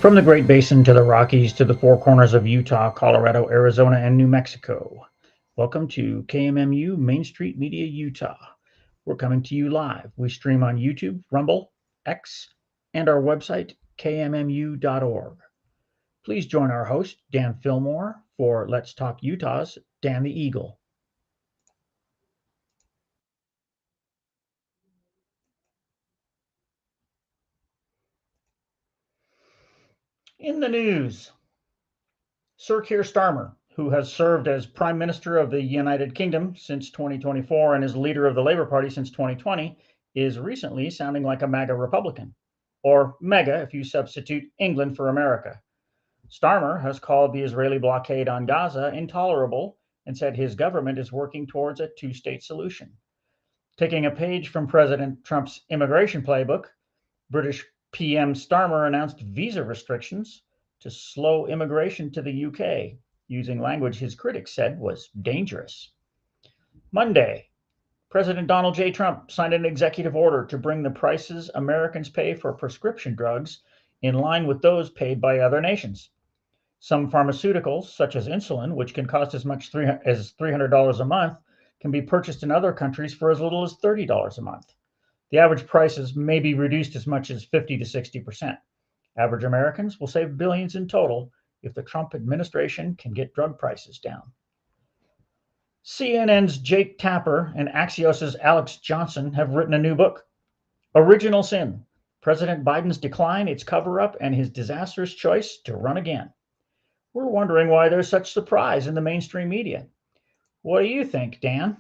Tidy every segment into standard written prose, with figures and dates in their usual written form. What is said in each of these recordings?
From the Great Basin to the Rockies to the four corners of Utah, Colorado, Arizona, and New Mexico. Welcome to KMMU Main Street Media Utah. We're coming to you live. We stream on YouTube, Rumble, X, and our website, kmmu.org. Please join our host, Dan Fillmore, for Let's Talk Utah's Dan the Eagle. In the news, Sir Keir Starmer, who has served as Prime Minister of the United Kingdom since 2024 and is leader of the Labour Party since 2020, is recently sounding like a MAGA Republican, or MEGA if you substitute England for America. Starmer has called the Israeli blockade on Gaza intolerable and said his government is working towards a two-state solution. Taking a page from President Trump's immigration playbook, British PM Starmer announced visa restrictions to slow immigration to the UK, using language his critics said was dangerous. Monday, President Donald J. Trump signed an executive order to bring the prices Americans pay for prescription drugs in line with those paid by other nations. Some pharmaceuticals, such as insulin, which can cost as much as $300 a month, can be purchased in other countries for as little as $30 a month. The average prices may be reduced as much as 50 to 60%. Average Americans will save billions in total if the Trump administration can get drug prices down. CNN's Jake Tapper and Axios's Alex Johnson have written a new book, Original Sin: President Biden's Decline, Its Cover-Up, and His Disastrous Choice to Run Again. We're wondering why there's such surprise in the mainstream media. What do you think, Dan?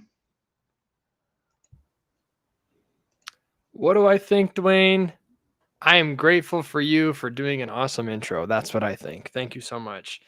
What do I think, Dwayne? I am grateful for you for doing an awesome intro. That's what I think. Thank you so much.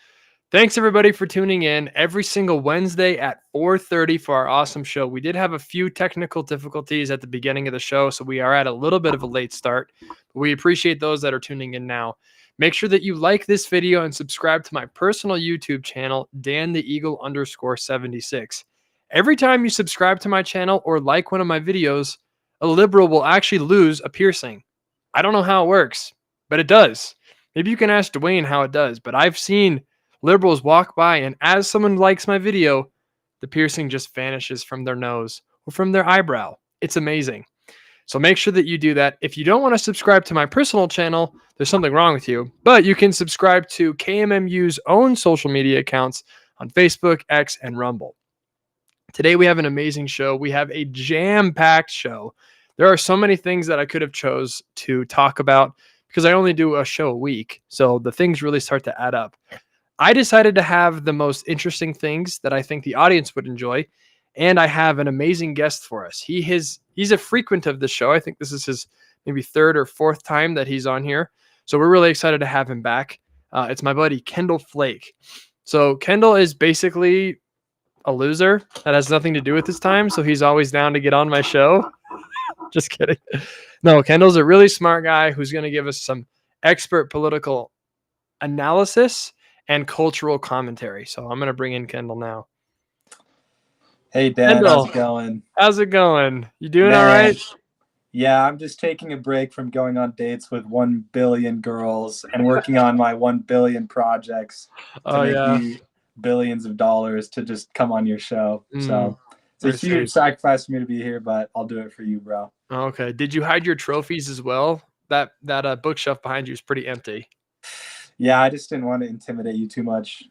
Thanks, everybody, for tuning in every single Wednesday at 4:30 for our awesome show. We did have a few technical difficulties at the beginning of the show, so we are at a little bit of a late start. But we appreciate those that are tuning in now. Make sure that you like this video and subscribe to my personal YouTube channel, Dan the Eagle _76. Every time you subscribe to my channel or like one of my videos, a liberal will actually lose a piercing. I don't know how it works, but it does. Maybe you can ask Dwayne how it does, but I've seen liberals walk by, and as someone likes my video, the piercing just vanishes from their nose or from their eyebrow. It's amazing. So make sure that you do that. If you don't want to subscribe to my personal channel, there's something wrong with you, but you can subscribe to KMMU's own social media accounts on Facebook, X, and Rumble. Today we have an amazing show. We have a jam-packed show. There are so many things that I could have chose to talk about because I only do a show a week. So the things really start to add up. I decided to have the most interesting things that I think the audience would enjoy. And I have an amazing guest for us. He's a frequent of the show. I think this is his maybe third or fourth time that he's on here. So we're really excited to have him back. It's my buddy, Kendall Flake. So Kendall is basically a loser that has nothing to do with his time. So he's always down to get on my show. Just kidding. No, Kendall's a really smart guy who's going to give us some expert political analysis and cultural commentary. So I'm going to bring in Kendall now. Hey, Dan, Kendall, how's it going? How's it going? You doing Man, all right? Yeah, I'm just taking a break from going on dates with 1 billion girls and working on my 1 billion projects to make me billions of dollars to just come on your show. So it's a huge sacrifice for me to be here, but I'll do it for you, bro. Okay. Did you hide your trophies as well? That bookshelf behind you is pretty empty. Yeah, I just didn't want to intimidate you too much.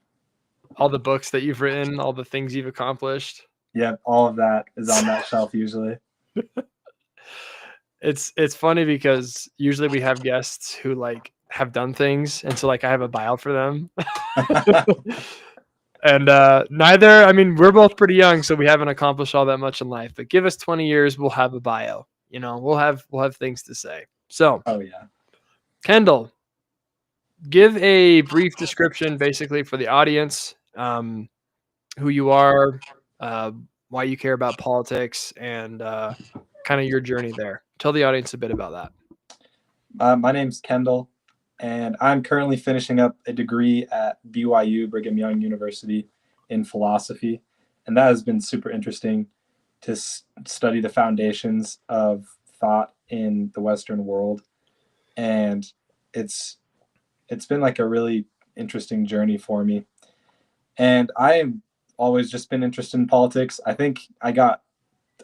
All the books that you've written, all the things you've accomplished. Yep, all of that is on that shelf usually. It's funny because usually we have guests who like have done things, and so like I have a bio for them. And we're both pretty young, so we haven't accomplished all that much in life. But give us 20 years, we'll have a bio. You know, we'll have things to say. So, oh yeah, Kendall, give a brief description, basically, for the audience, who you are, why you care about politics, and kind of your journey there. Tell the audience a bit about that. My name's Kendall, and I'm currently finishing up a degree at BYU, Brigham Young University, in philosophy. And that has been super interesting to study the foundations of thought in the Western world. And it's it's been like a really interesting journey for me. And I've always just been interested in politics. I think I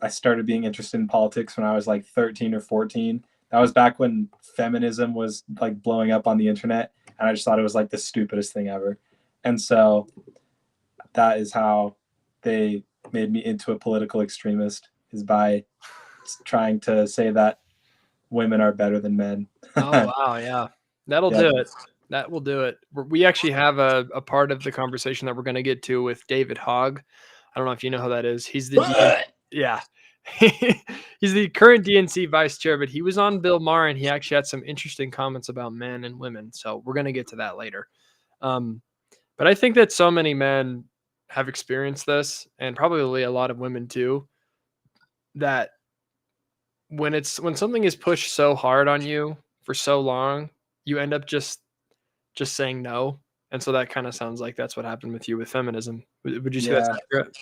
started being interested in politics when I was like 13 or 14. That was back when feminism was like blowing up on the internet, and I just thought it was like the stupidest thing ever. And so that is how they made me into a political extremist, is by trying to say that women are better than men. Oh, wow. Yeah. That'll do it. That will do it. We actually have a part of the conversation that we're going to get to with David Hogg. I don't know if you know who that is. He's the yeah. He's the current DNC vice chair, but he was on Bill Maher, and he actually had some interesting comments about men and women. So we're going to get to that later. But I think that so many men have experienced this, and probably a lot of women too, that when something is pushed so hard on you for so long, you end up just saying no. And so that kind of sounds like that's what happened with you with feminism. Would you say that's accurate?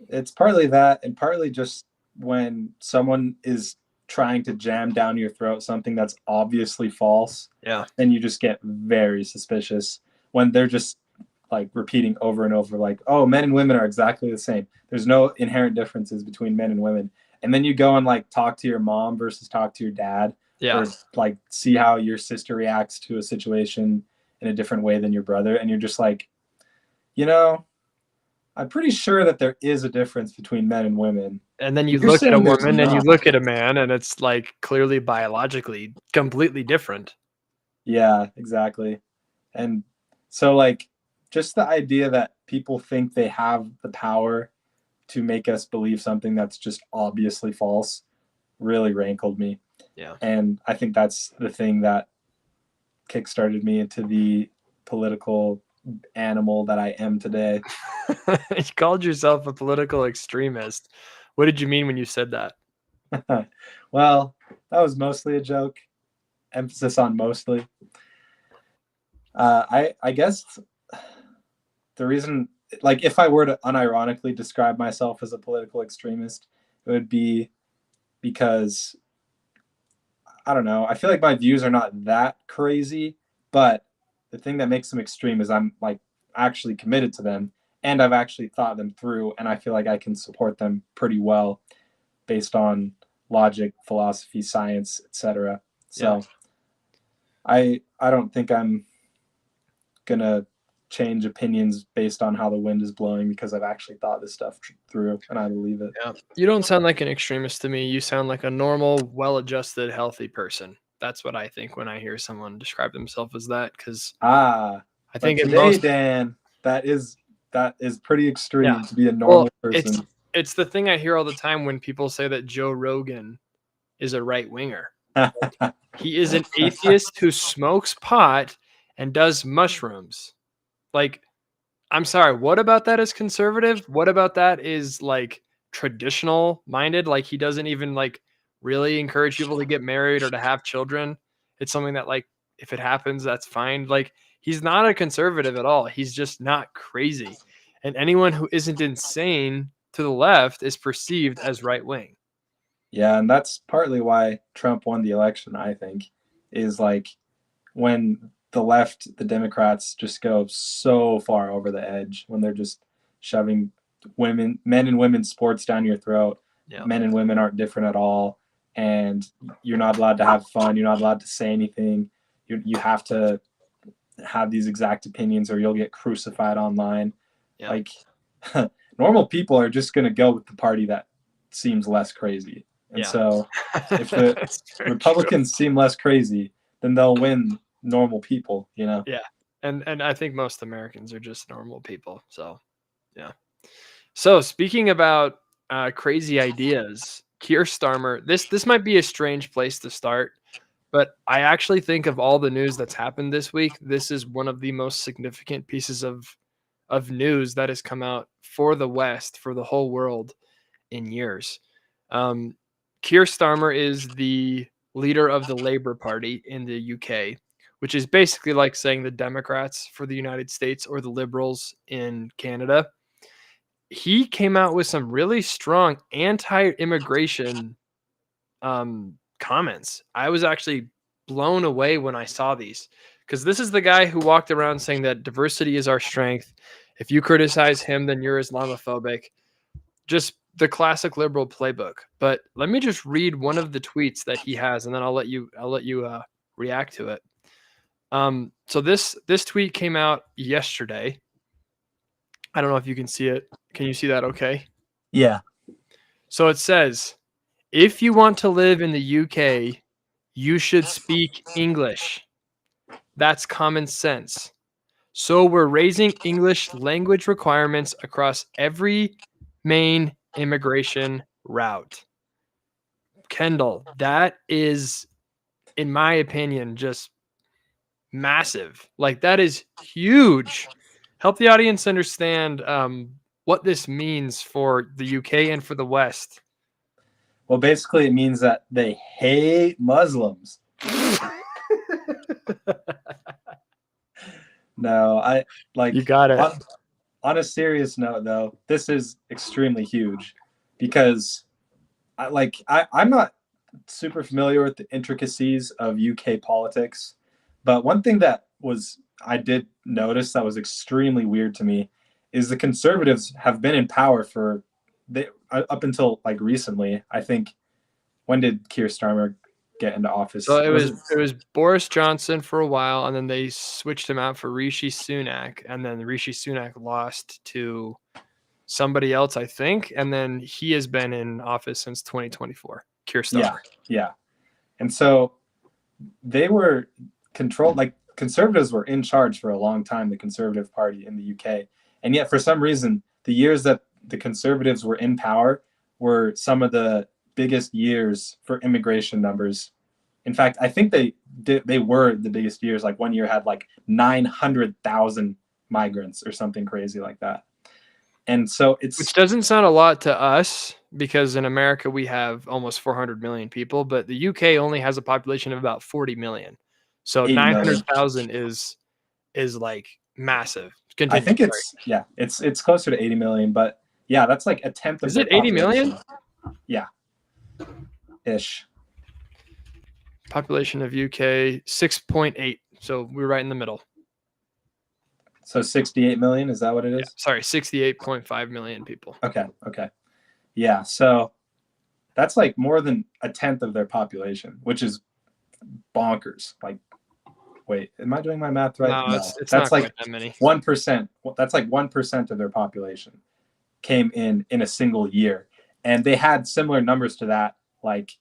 It's partly that, and partly just when someone is trying to jam down your throat something that's obviously false, then you just get very suspicious when they're just like repeating over and over, like, oh, men and women are exactly the same. There's no inherent differences between men and women. And then you go and like talk to your mom versus talk to your dad, or like see how your sister reacts to a situation in a different way than your brother. And you're just like, I'm pretty sure that there is a difference between men and women. And then you look at a woman and you look at a man, and it's like clearly biologically completely different. Yeah, exactly. And so like just the idea that people think they have the power to make us believe something that's just obviously false really rankled me. Yeah. And I think that's the thing that kickstarted me into the political animal that I am today. You called yourself a political extremist. What did you mean when you said that? Well, that was mostly a joke. Emphasis on mostly. I guess the reason, like, if I were to unironically describe myself as a political extremist, it would be because, I don't know, I feel like my views are not that crazy, but the thing that makes them extreme is I'm like actually committed to them, and I've actually thought them through, and I feel like I can support them pretty well based on logic, philosophy, science, etc. So I don't think I'm gonna change opinions based on how the wind is blowing, because I've actually thought this stuff through and I believe it. Yeah. You don't sound like an extremist to me. You sound like a normal, well-adjusted, healthy person. That's what I think when I hear someone describe themselves as that, because I think today, Dan, that is pretty extreme to be a normal person. It's the thing I hear all the time when people say that Joe Rogan is a right-winger. He is an atheist who smokes pot and does mushrooms. Like, I'm sorry, what about that is conservative? What about that is like traditional minded? Like, he doesn't even like really encourage people to get married or to have children. It's something that, like, if it happens, that's fine. Like, he's not a conservative at all. He's just not crazy. And anyone who isn't insane to the left is perceived as right wing. Yeah, and that's partly why Trump won the election, I think, is like when the left, the Democrats, just go so far over the edge, when they're just shoving men and women's sports down your throat. Yeah. Men and women aren't different at all, and you're not allowed to have fun. You're not allowed to say anything. You have to have these exact opinions, or you'll get crucified online. Yeah. Like, normal people are just going to go with the party that seems less crazy. And so if the Republicans seem less crazy, then they'll win normal people, Yeah. And I think most Americans are just normal people. So, yeah. So speaking about crazy ideas, Keir Starmer, this might be a strange place to start, but I actually think of all the news that's happened this week, this is one of the most significant pieces of news that has come out for the West, for the whole world in years. Keir Starmer is the leader of the Labour Party in the UK, which is basically like saying the Democrats for the United States or the Liberals in Canada. He came out with some really strong anti-immigration comments. I was actually blown away when I saw these. because this is the guy who walked around saying that diversity is our strength. If you criticize him, then you're Islamophobic. Just the classic liberal playbook. But let me just read one of the tweets that he has, and then I'll let you react to it. So this tweet came out yesterday. I don't know if you can see it. Can you see that okay? Yeah. So it says, if you want to live in the UK, you should speak English. That's common sense. So we're raising English language requirements across every main immigration route. Kendall, that is, in my opinion, just massive. Like, that is huge. Help the audience understand what this means for the UK and for the West. Well, basically, it means that they hate Muslims. No, I like. You got it. On a serious note, though, this is extremely huge because I'm not super familiar with the intricacies of UK politics, but one thing that I did notice that was extremely weird to me is the Conservatives have been in power up until like recently. I think, when did Keir Starmer get into office? So it was Boris Johnson for a while, and then they switched him out for Rishi Sunak, and then Rishi Sunak lost to somebody else, I think, and then he has been in office since 2024. Keir Starmer. Yeah. And so they were controlled, like Conservatives were in charge for a long time, the Conservative Party in the UK. And yet for some reason, the years that the Conservatives were in power were some of the biggest years for immigration numbers. In fact, I think they were the biggest years. Like one year had like 900,000 migrants or something crazy like that. And so which doesn't sound a lot to us because in America we have almost 400 million people, but the UK only has a population of about 40 million. So 900,000 is like massive. I think it's closer to 80 million, but yeah, that's like a tenth of. Is it 80 million? Yeah. Ish. Population of UK 6.8. So we're right in the middle. So 68 million, is that what it is? Yeah, sorry, 68.5 million people. Okay. Yeah, so that's like more than a tenth of their population, which is bonkers. Like, wait, am I doing my math right? No. It's that's not like that many. 1%. That's like 1% of their population came in a single year. And they had similar numbers to that like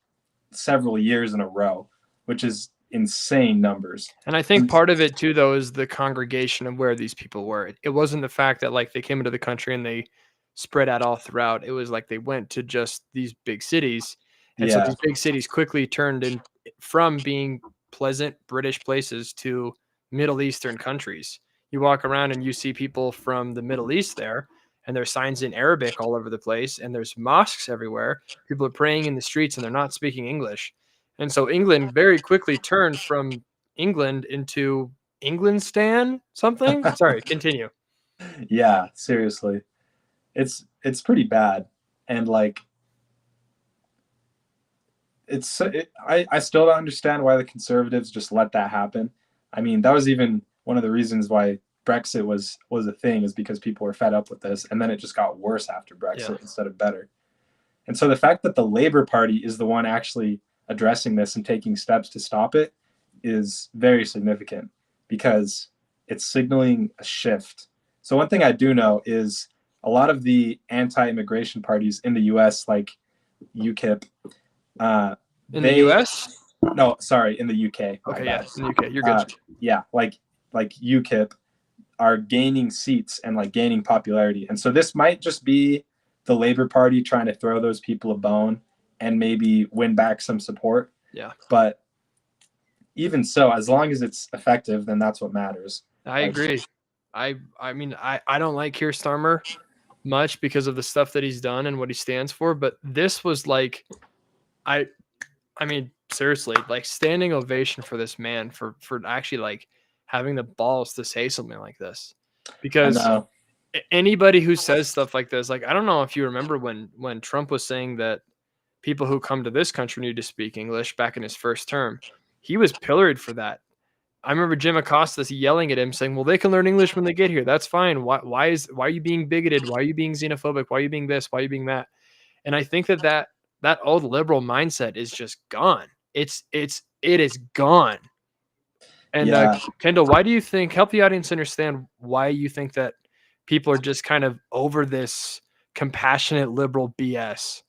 several years in a row, which is insane numbers. And I think part of it too, though, is the congregation of where these people were. It wasn't the fact that like they came into the country and they spread out all throughout. It was like they went to just these big cities. And so these big cities quickly turned in from being pleasant British places to Middle Eastern countries. You walk around and you see people from the Middle East there, and there's signs in Arabic all over the place, and there's mosques everywhere. People are praying in the streets and they're not speaking English. And so England very quickly turned from England into Englandstan something. Sorry, continue. Yeah, seriously. It's pretty bad. And like, I still don't understand why the Conservatives just let that happen. I mean, that was even one of the reasons why Brexit was a thing, is because people were fed up with this. And then it just got worse after Brexit instead of better. And so the fact that the Labour Party is the one actually addressing this and taking steps to stop it is very significant because it's signaling a shift. So one thing I do know is a lot of the anti-immigration parties in the US, like UKIP, the US? No, sorry, in the UK. Okay, yeah, in the UK, you're good. Yeah, like UKIP are gaining seats and like gaining popularity. And so this might just be the Labour Party trying to throw those people a bone and maybe win back some support. Yeah. But even so, as long as it's effective, then that's what matters. I agree. I mean, I don't like Keir Starmer much because of the stuff that he's done and what he stands for, but this was like, I mean, seriously, like standing ovation for this man for actually like having the balls to say something like this. Because anybody who says stuff like this, like, I don't know if you remember when Trump was saying that people who come to this country need to speak English back in his first term, he was pilloried for that. I remember Jim Acosta yelling at him saying, well, they can learn English when they get here. That's fine. Why are you being bigoted? Why are you being xenophobic? Why are you being this? Why are you being that? And I think that old liberal mindset is just gone. It is gone. And Kendall, why do you think, help the audience understand why you think that people are just kind of over this compassionate liberal BS?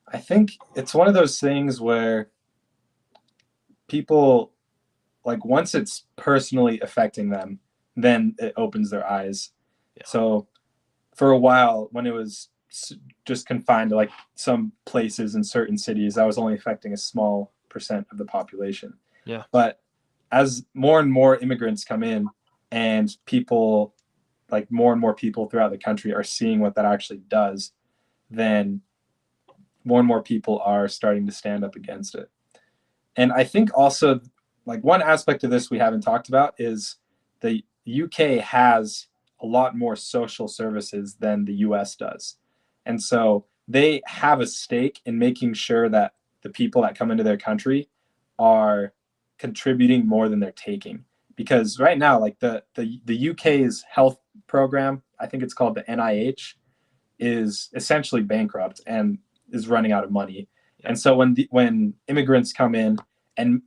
I think it's one of those things where people, like, once it's personally affecting them, then it opens their eyes. Yeah. So for a while, when it was just confined to like some places in certain cities, that was only affecting a small percent of the population. Yeah. But as more and more immigrants come in, and people, like more and more people throughout the country are seeing what that actually does, then more and more people are starting to stand up against it. And I think also, like, one aspect of this we haven't talked about is the UK has a lot more social services than the US does. And so they have a stake in making sure that the people that come into their country are contributing more than they're taking. Because right now, like the UK's health program, I think it's called the NIH, is essentially bankrupt and is running out of money. And so when immigrants come in, and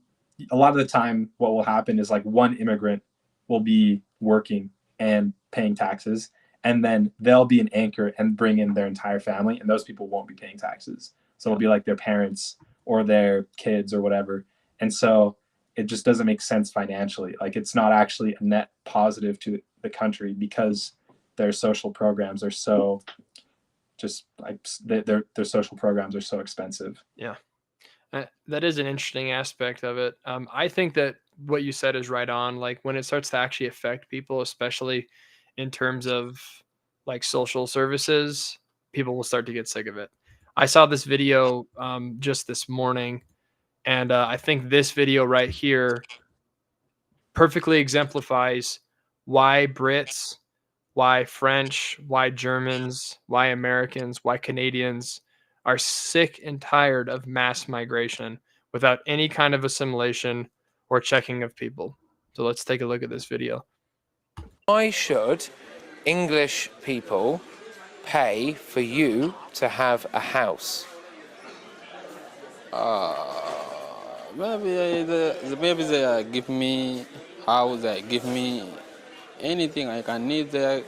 a lot of the time what will happen is like one immigrant will be working and paying taxes, and then they'll be an anchor and bring in their entire family, and those people won't be paying taxes. So it'll be like their parents or their kids or whatever. And so it just doesn't make sense financially. Like, it's not actually a net positive to the country because their social programs are so just like their social programs are so expensive. Yeah. That is an interesting aspect of it. I think that what you said is right on. Like, when it starts to actually affect people, especially in terms of like social services, people will start to get sick of it. I saw this video just this morning, and I think this video right here perfectly exemplifies why Brits, why French, why Germans, why Americans, why Canadians are sick and tired of mass migration without any kind of assimilation or checking of people. So let's take a look at this video. Why should English people pay for you to have a house? Maybe they give me house, they give me anything I can need, they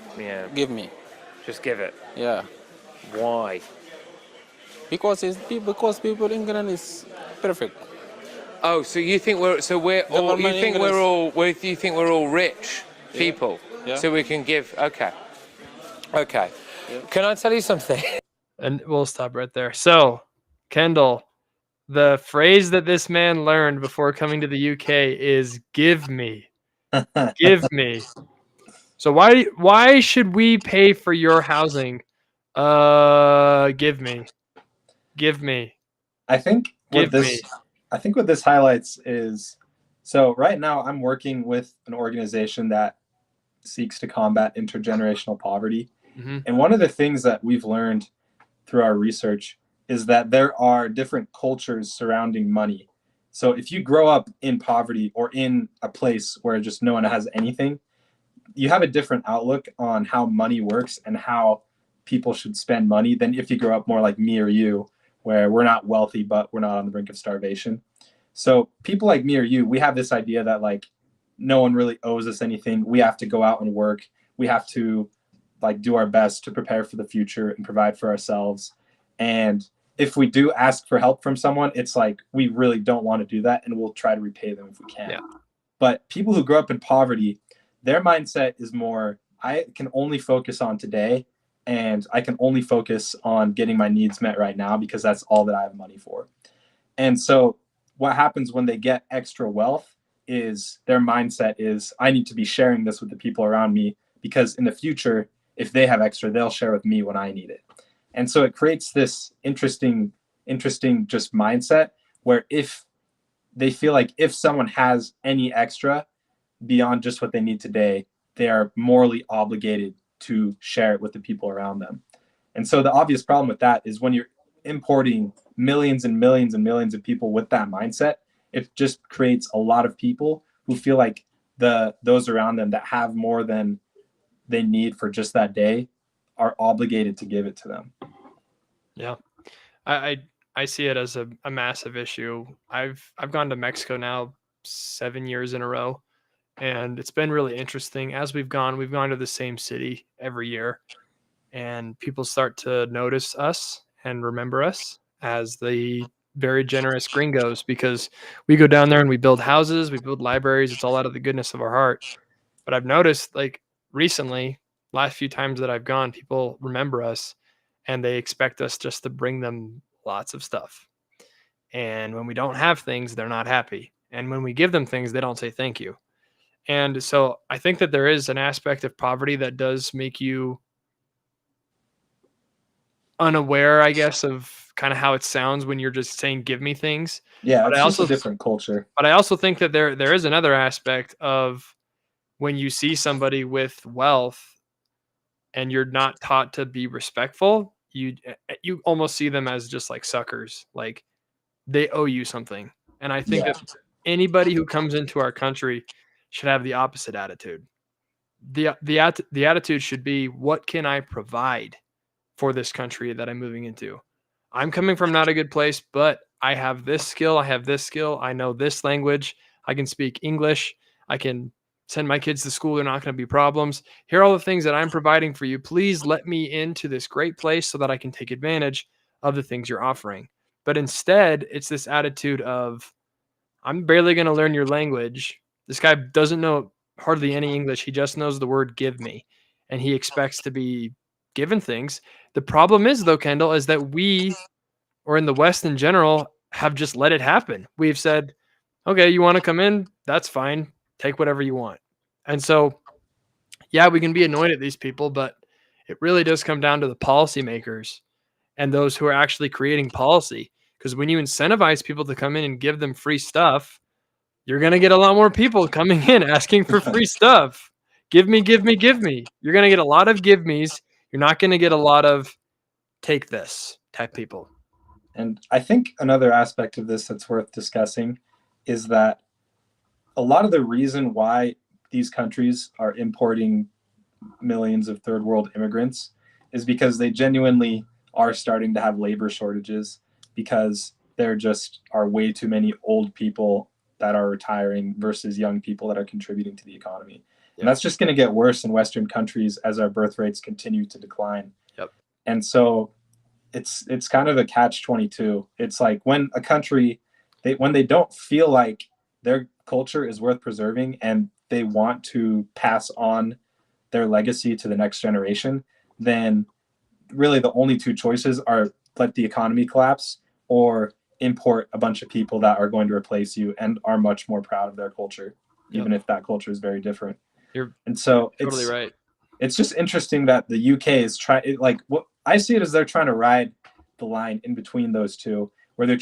give me. Just give it. Yeah. Why? Because people in England is perfect. Oh, so you think we're all rich people, Yeah. so we can give? Okay. Yeah. Can I tell you something? And we'll stop right there. So, Kendall, the phrase that this man learned before coming to the UK is "give me, give me." So why should we pay for your housing? Give me. I think what this highlights is, so right now I'm working with an organization that seeks to combat intergenerational poverty. Mm-hmm. And one of the things that we've learned through our research is that there are different cultures surrounding money. So if you grow up in poverty or in a place where just no one has anything, you have a different outlook on how money works and how people should spend money than if you grow up more like me or you, where we're not wealthy, but we're not on the brink of starvation. So people like me or you, we have this idea that like no one really owes us anything. We have to go out and work. We have to like do our best to prepare for the future and provide for ourselves. And if we do ask for help from someone, it's like we really don't want to do that, and we'll try to repay them if we can. Yeah. But people who grow up in poverty, their mindset is more, I can only focus on today, and I can only focus on getting my needs met right now because that's all that I have money for. And so what happens when they get extra wealth is their mindset is, I need to be sharing this with the people around me because in the future, if they have extra, they'll share with me when I need it. And so it creates this interesting just mindset where if they feel like if someone has any extra beyond just what they need today, they are morally obligated to share it with the people around them. And so the obvious problem with that is when you're importing millions and millions and millions of people with that mindset, it just creates a lot of people who feel like those around them that have more than they need for just that day are obligated to give it to them. Yeah. I see it as a massive issue. I've gone to Mexico now 7 years in a row, and it's been really interesting. As we've gone to the same city every year, and people start to notice us and remember us as the very generous gringos, because we go down there and we build houses, we build libraries. It's all out of the goodness of our heart. But I've noticed, like, recently, last few times that I've gone, people remember us and they expect us just to bring them lots of stuff. And when we don't have things, they're not happy. And when we give them things, they don't say thank you. And so I think that there is an aspect of poverty that does make you unaware, I guess, of kind of how it sounds when you're just saying, give me things. Yeah, But it's I just also, a different culture. but I also think that there is another aspect of when you see somebody with wealth and you're not taught to be respectful, you almost see them as just like suckers, like they owe you something. And I think Yeah. that anybody who comes into our country should have the opposite attitude. The attitude should be, what can I provide for this country that I'm moving into? I'm coming from not a good place, but I have this skill, I have this skill, I know this language, I can speak English, I can send my kids to school, they're not going to be problems. Here are all the things that I'm providing for you. Please let me into this great place so that I can take advantage of the things you're offering. But instead, it's this attitude of, I'm barely going to learn your language. This guy doesn't know hardly any English. He just knows the word give me, and he expects to be given things. The problem is, though, Kendall, is that we, or in the West in general, have just let it happen. We've said, okay, you want to come in? That's fine. Take whatever you want. And so, yeah, we can be annoyed at these people, but it really does come down to the policymakers and those who are actually creating policy. Because when you incentivize people to come in and give them free stuff, you're going to get a lot more people coming in asking for free stuff. Give me, give me, give me. You're going to get a lot of give me's. You're not going to get a lot of take this type people. And I think another aspect of this that's worth discussing is that a lot of the reason why these countries are importing millions of third world immigrants is because they genuinely are starting to have labor shortages, because there just are way too many old people that are retiring versus young people that are contributing to the economy. Yep. And that's just going to get worse in Western countries as our birth rates continue to decline. Yep. And so it's kind of a catch-22. It's like when a country, when they don't feel like their culture is worth preserving and they want to pass on their legacy to the next generation, then really the only two choices are let the economy collapse or import a bunch of people that are going to replace you and are much more proud of their culture, even if that culture is very different. And so totally right. It's just interesting that the UK is trying, like, what I see it as they're trying to ride the line in between those two, where they're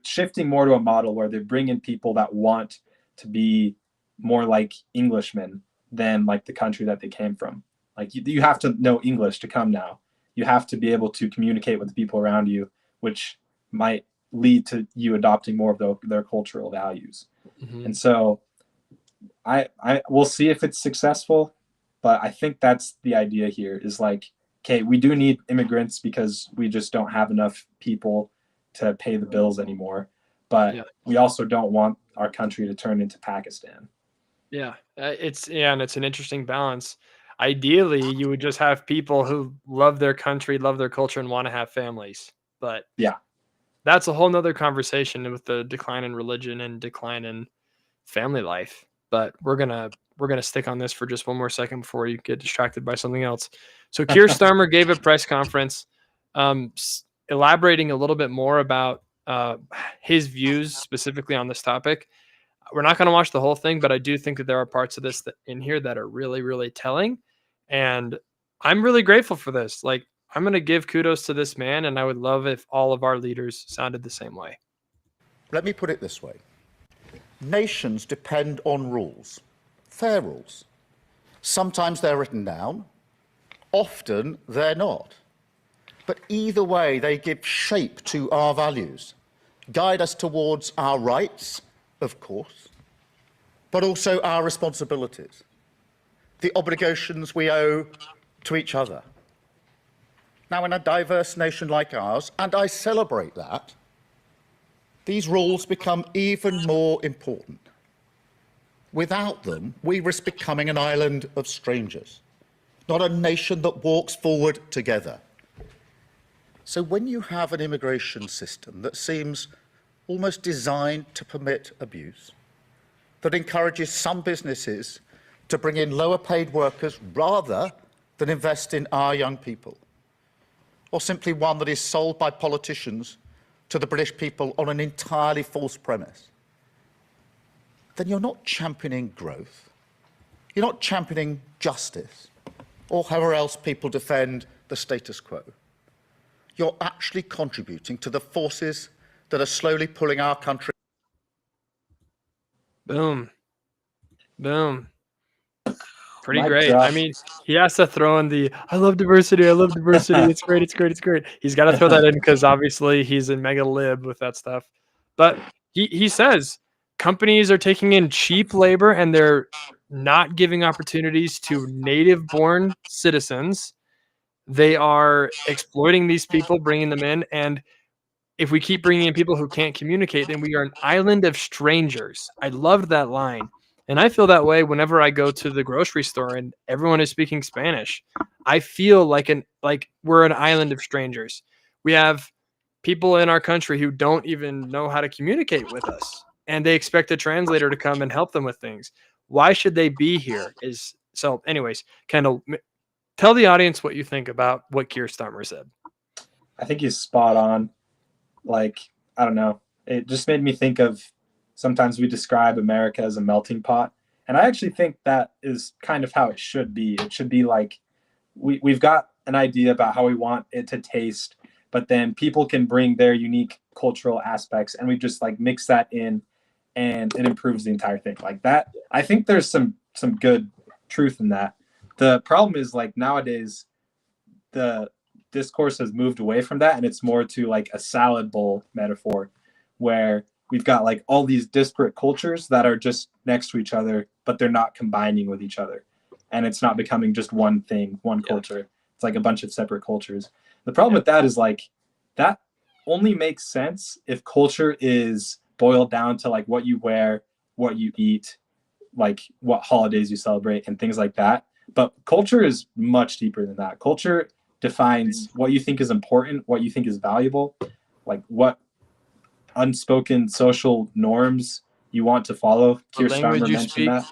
shifting more to a model where they bring in people that want to be more like Englishmen than like the country that they came from. Like you have to know English to come now. You have to be able to communicate with the people around you, which might lead to you adopting more of their cultural values. Mm-hmm. And so I we'll see if it's successful, but I think that's the idea here is like, okay, we do need immigrants because we just don't have enough people to pay the bills anymore. But we also don't want our country to turn into Pakistan. Yeah, and it's an interesting balance. Ideally, you would just have people who love their country, love their culture, and want to have families. But that's a whole nother conversation with the decline in religion and decline in family life. But we're gonna stick on this for just one more second before you get distracted by something else. So Keir Starmer gave a press conference, elaborating a little bit more about his views specifically on this topic. We're not going to watch the whole thing, but I do think that there are parts of this in here that are really, really telling. And I'm really grateful for this. Like, I'm going to give kudos to this man, and I would love if all of our leaders sounded the same way. Let me put it this way. Nations depend on rules, fair rules. Sometimes they're written down, often they're not. But either way, they give shape to our values. guide us towards our rights, of course, but also our responsibilities, the obligations we owe to each other. Now, in a diverse nation like ours, and I celebrate that, these rules become even more important. Without them, we risk becoming an island of strangers, not a nation that walks forward together. So when you have an immigration system that seems almost designed to permit abuse, that encourages some businesses to bring in lower paid workers rather than invest in our young people, or simply one that is sold by politicians to the British people on an entirely false premise, then you're not championing growth, you're not championing justice, or however else people defend the status quo. You're actually contributing to the forces that are slowly pulling our country. Boom. Boom. Pretty Mic great. drop. I mean, he has to throw in the I love diversity. I love diversity. It's great. It's great. It's great. He's got to throw that in because obviously he's a mega lib with that stuff. But he says companies are taking in cheap labor and they're not giving opportunities to native born citizens. They are exploiting these people, bringing them in. And if we keep bringing in people who can't communicate, then we are an island of strangers. I loved that line. And I feel that way whenever I go to the grocery store and everyone is speaking Spanish. I feel like we're an island of strangers. We have people in our country who don't even know how to communicate with us, and they expect a translator to come and help them with things. Why should they be here? Anyways, Kendall, tell the audience what you think about what Keir Starmer said. I think he's spot on. Like, I don't know. It just made me think of sometimes we describe America as a melting pot. And I actually think that is kind of how it should be. It should be like we've got an idea about how we want it to taste, but then people can bring their unique cultural aspects and we just like mix that in and it improves the entire thing. Like that, I think there's some good truth in that. The problem is like nowadays the discourse has moved away from that and it's more to like a salad bowl metaphor where we've got like all these disparate cultures that are just next to each other, but they're not combining with each other. And it's not becoming just one thing, one culture. It's like a bunch of separate cultures. The problem with that is like that only makes sense if culture is boiled down to like what you wear, what you eat, like what holidays you celebrate and things like that. But culture is much deeper than that. Culture defines what you think is important, what you think is valuable, like what unspoken social norms you want to follow. Keir Starmer mentioned that.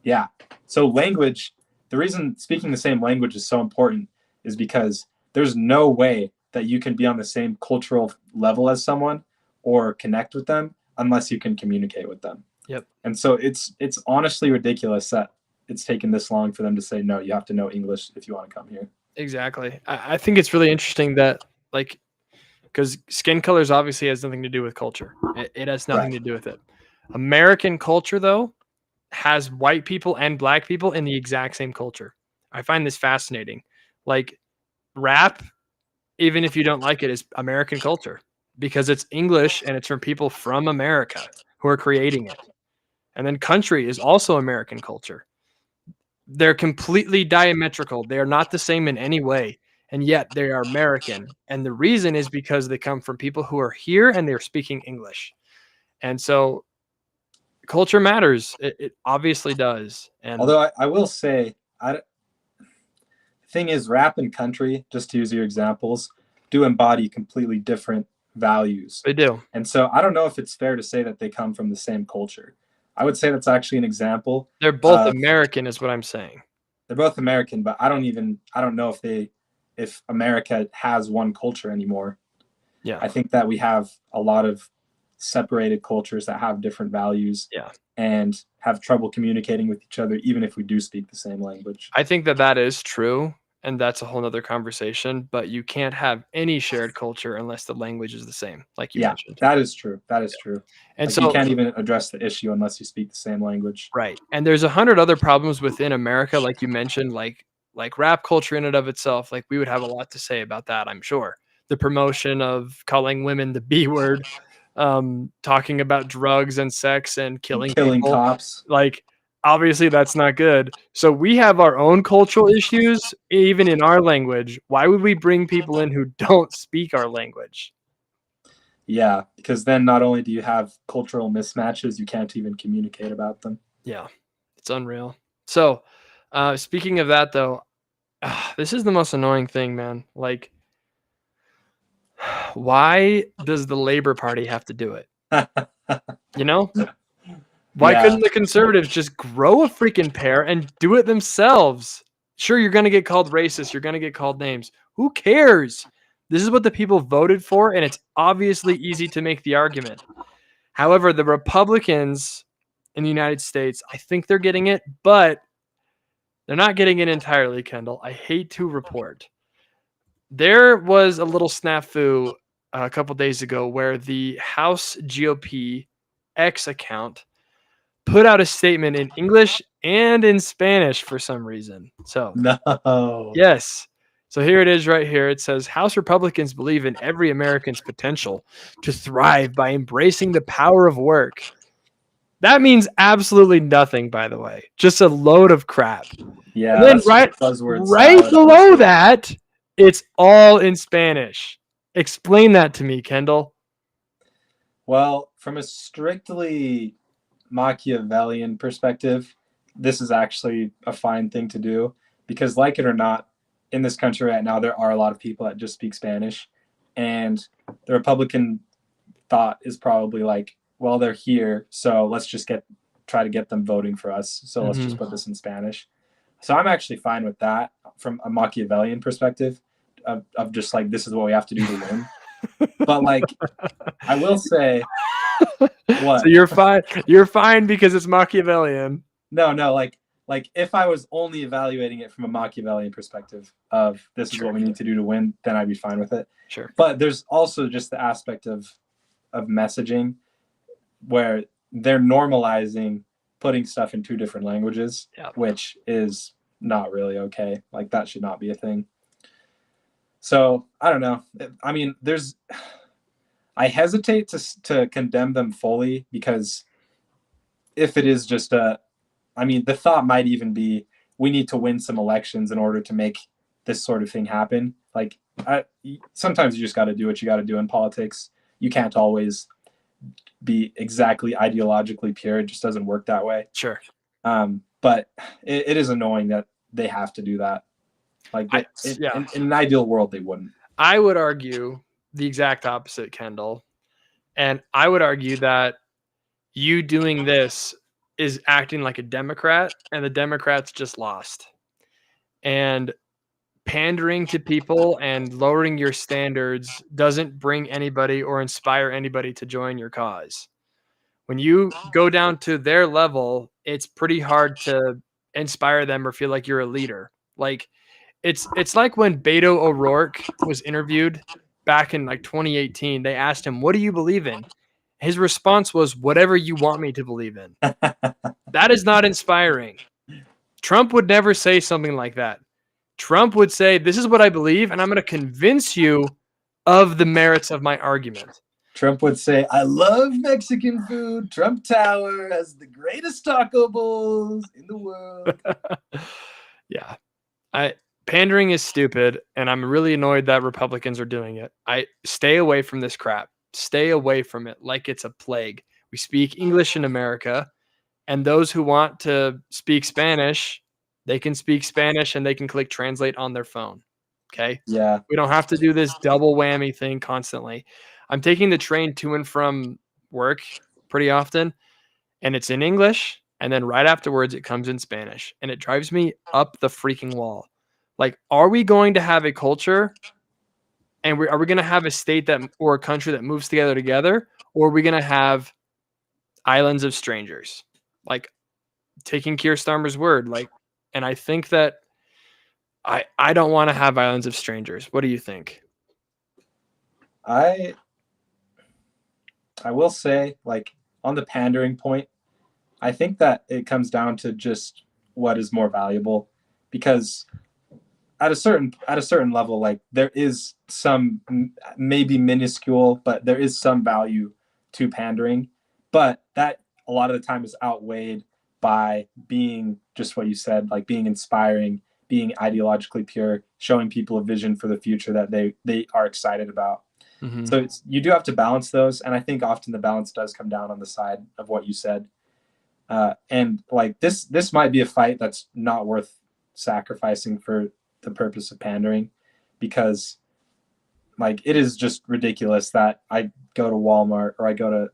Yeah. So language, the reason speaking the same language is so important is because there's no way that you can be on the same cultural level as someone or connect with them unless you can communicate with them. Yep. And so it's honestly ridiculous that it's taken this long for them to say, no, you have to know English if you want to come here. Exactly. I think it's really interesting that like, because skin colors obviously has nothing to do with culture. It has nothing to do with it. American culture, though, has white people and black people in the exact same culture. I find this fascinating. Like rap, even if you don't like it, is American culture because it's English and it's from people from America who are creating it. And then country is also American culture. They're completely diametrical. They are not the same in any way. And yet they are American. And the reason is because they come from people who are here and they're speaking English. And so culture matters. It obviously does. And although I will say, the thing is, rap and country, just to use your examples, do embody completely different values. They do. And so I don't know if it's fair to say that they come from the same culture. I would say that's actually an example. They're both American is what I'm saying. They're both American, but I don't know if America has one culture anymore. Yeah. I think that we have a lot of separated cultures that have different values and have trouble communicating with each other, even if we do speak the same language. I think that is true. And that's a whole nother conversation, but you can't have any shared culture unless the language is the same, like you mentioned. That is true. That is true. And like so you can't even address the issue unless you speak the same language. Right. And there's 100 other problems within America, like you mentioned, like rap culture in and of itself. Like we would have a lot to say about that, I'm sure. The promotion of calling women the B word, talking about drugs and sex and killing people. cops. Like, obviously that's not good. So we have our own cultural issues, even in our language. Why would we bring people in who don't speak our language? Yeah, because then not only do you have cultural mismatches, you can't even communicate about them. Yeah, it's unreal. So speaking of that, though, this is the most annoying thing, man. Like, why does the Labor Party have to do it? You know? Why couldn't the conservatives just grow a freaking pair and do it themselves? Sure, you're going to get called racist. You're going to get called names. Who cares? This is what the people voted for, and it's obviously easy to make the argument. However, the Republicans in the United States, I think they're getting it, but they're not getting it entirely, Kendall. I hate to report. There was a little snafu a couple days ago where the House GOP X account put out a statement in English and in Spanish for some reason. So, no. Yes. So here it is right here. It says, House Republicans believe in every American's potential to thrive by embracing the power of work. That means absolutely nothing, by the way. Just a load of crap. Yeah. And then right below that, it's all in Spanish. Explain that to me, Kendall. Well, from a strictly Machiavellian perspective, this is actually a fine thing to do because, like it or not, in this country right now, there are a lot of people that just speak Spanish, and the Republican thought is probably like, well, they're here, so let's just try to get them voting for us. So let's just put this in Spanish. So I'm actually fine with that from a Machiavellian perspective of just like, this is what we have to do to win. But like, I will say, what? So you're fine. You're fine because it's Machiavellian. No, like if I was only evaluating it from a Machiavellian perspective of this is what we need to do to win, then I'd be fine with it. Sure. But there's also just the aspect of messaging where they're normalizing putting stuff in two different languages, which is not really okay. Like that should not be a thing. So I don't know. I mean, I hesitate to condemn them fully because if it is just the thought might even be we need to win some elections in order to make this sort of thing happen. Like sometimes you just got to do what you got to do in politics. You can't always be exactly ideologically pure. It just doesn't work that way. Sure. But it is annoying that they have to do that. Like in an ideal world, they wouldn't. I would argue the exact opposite, Kendall. And I would argue that you doing this is acting like a Democrat, and the Democrats just lost. And pandering to people and lowering your standards doesn't bring anybody or inspire anybody to join your cause. When you go down to their level, it's pretty hard to inspire them or feel like you're a leader. Like it's like when Beto O'Rourke was interviewed back in like 2018, they asked him, "What do you believe in?" His response was, "Whatever you want me to believe in." That is not inspiring. Trump would never say something like that. Trump would say, "This is what I believe, and I'm going to convince you of the merits of my argument." Trump would say, "I love Mexican food. Trump Tower has the greatest taco bowls in the world." Yeah. Pandering is stupid, and I'm really annoyed that Republicans are doing it. I stay away from this crap. Stay away from it like it's a plague. We speak English in America, and those who want to speak Spanish, they can speak Spanish and they can click translate on their phone. Okay? Yeah. We don't have to do this double whammy thing constantly. I'm taking the train to and from work pretty often, and it's in English, and then right afterwards it comes in Spanish, and it drives me up the freaking wall. Like, are we going to have a culture, and are we going to have a state or a country that moves together, or are we going to have islands of strangers? Like, taking Keir Starmer's word, like, and I think that I don't want to have islands of strangers. What do you think? I will say, like, on the pandering point, I think that it comes down to just what is more valuable, because at a certain level, like, there is some maybe minuscule, but there is some value too pandering, but that a lot of the time is outweighed by being just what you said, like being inspiring, being ideologically pure, showing people a vision for the future that they are excited about. Mm-hmm. So you do have to balance those, and I think often the balance does come down on the side of what you said. And like this might be a fight that's not worth sacrificing for the purpose of pandering, because like it is just ridiculous that I go to Walmart or I go to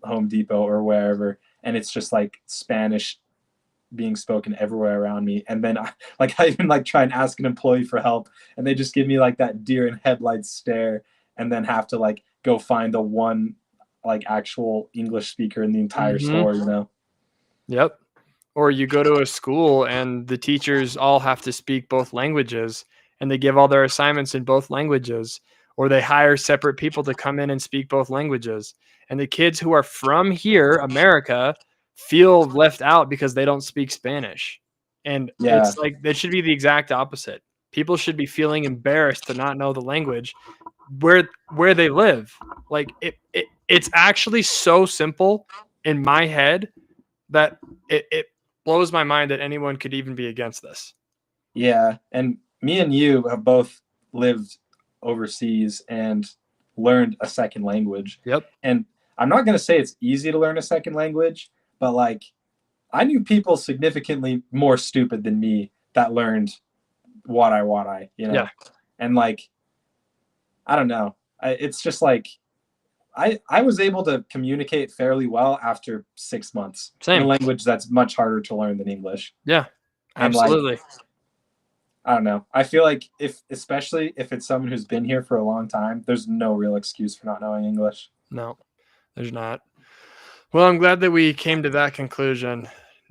Home Depot or wherever, and it's just like Spanish being spoken everywhere around me, and then I even like try and ask an employee for help, and they just give me like that deer in headlights stare, and then have to like go find the one like actual English speaker in the entire store, you know? Yep. Or you go to a school and the teachers all have to speak both languages, and they give all their assignments in both languages, or they hire separate people to come in and speak both languages. And the kids who are from here, America, feel left out because they don't speak Spanish. And it's like, that should be the exact opposite. People should be feeling embarrassed to not know the language where they live. Like it's actually so simple in my head that it blows my mind that anyone could even be against this. Yeah. And me and you have both lived overseas and learned a second language. Yep. And I'm not going to say it's easy to learn a second language, but like I knew people significantly more stupid than me that learned what I, you know? Yeah. And like, I don't know. It's just like, I was able to communicate fairly well after 6 months. Same. In a language that's much harder to learn than English. Yeah, And absolutely. like, I don't know. I feel like especially if it's someone who's been here for a long time, there's no real excuse for not knowing English. No, there's not. Well, I'm glad that we came to that conclusion.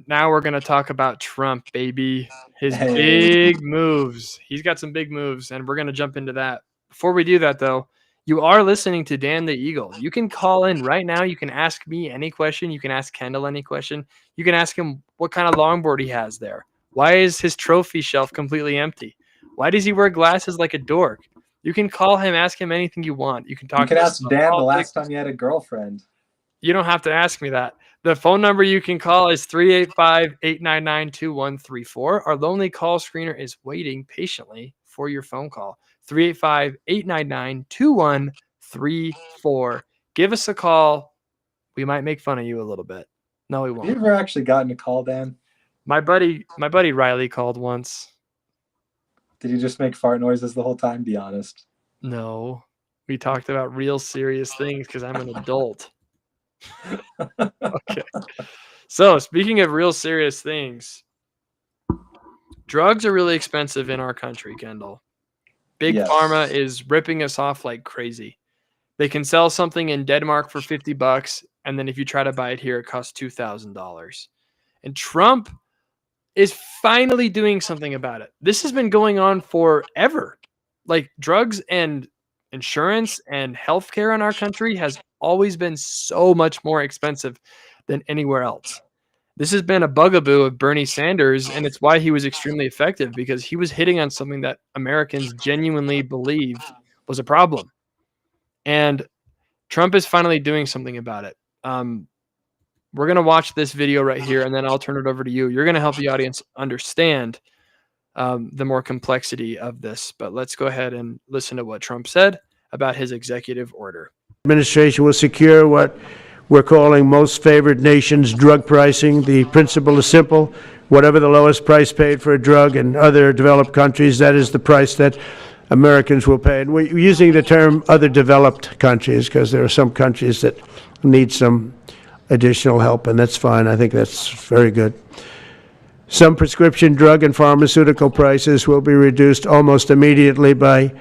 Now we're going to talk about Trump, baby. His big moves. He's got some big moves, and we're going to jump into that. Before we do that, though, you are listening to Dan the Eagle. You can call in right now. You can ask me any question. You can ask Kendall any question. You can ask him what kind of longboard he has there. Why is his trophy shelf completely empty? Why does he wear glasses like a dork? You can call him, ask him anything you want. You can talk. You can ask Dan the last time you had a girlfriend. You don't have to ask me that. The phone number you can call is 385-899-2134. Our lonely call screener is waiting patiently for your phone call. 385-899-2134. Give us a call. We might make fun of you a little bit. No, we won't. Have you ever actually gotten a call, Dan? My buddy Riley called once. Did he just make fart noises the whole time? Be honest. No. We talked about real serious things because I'm an adult. Okay. So, speaking of real serious things, drugs are really expensive in our country, Kendall. Big Pharma is ripping us off like crazy. They can sell something in Denmark for $50, and then if you try to buy it here, it costs $2,000. And Trump is finally doing something about it. This has been going on forever. Like drugs and insurance and healthcare in our country has always been so much more expensive than anywhere else. This has been a bugaboo of Bernie Sanders, and it's why he was extremely effective, because he was hitting on something that Americans genuinely believed was a problem. And Trump is finally doing something about it. We're going to watch this video right here, and then I'll turn it over to you. You're going to help the audience understand the more complexity of this. But let's go ahead and listen to what Trump said about his executive order. Administration will secure what we're calling most favored nations drug pricing. The principle is simple. Whatever the lowest price paid for a drug in other developed countries, that is the price that Americans will pay. And we're using the term other developed countries because there are some countries that need some additional help, and that's fine. I think that's very good. Some prescription drug and pharmaceutical prices will be reduced almost immediately by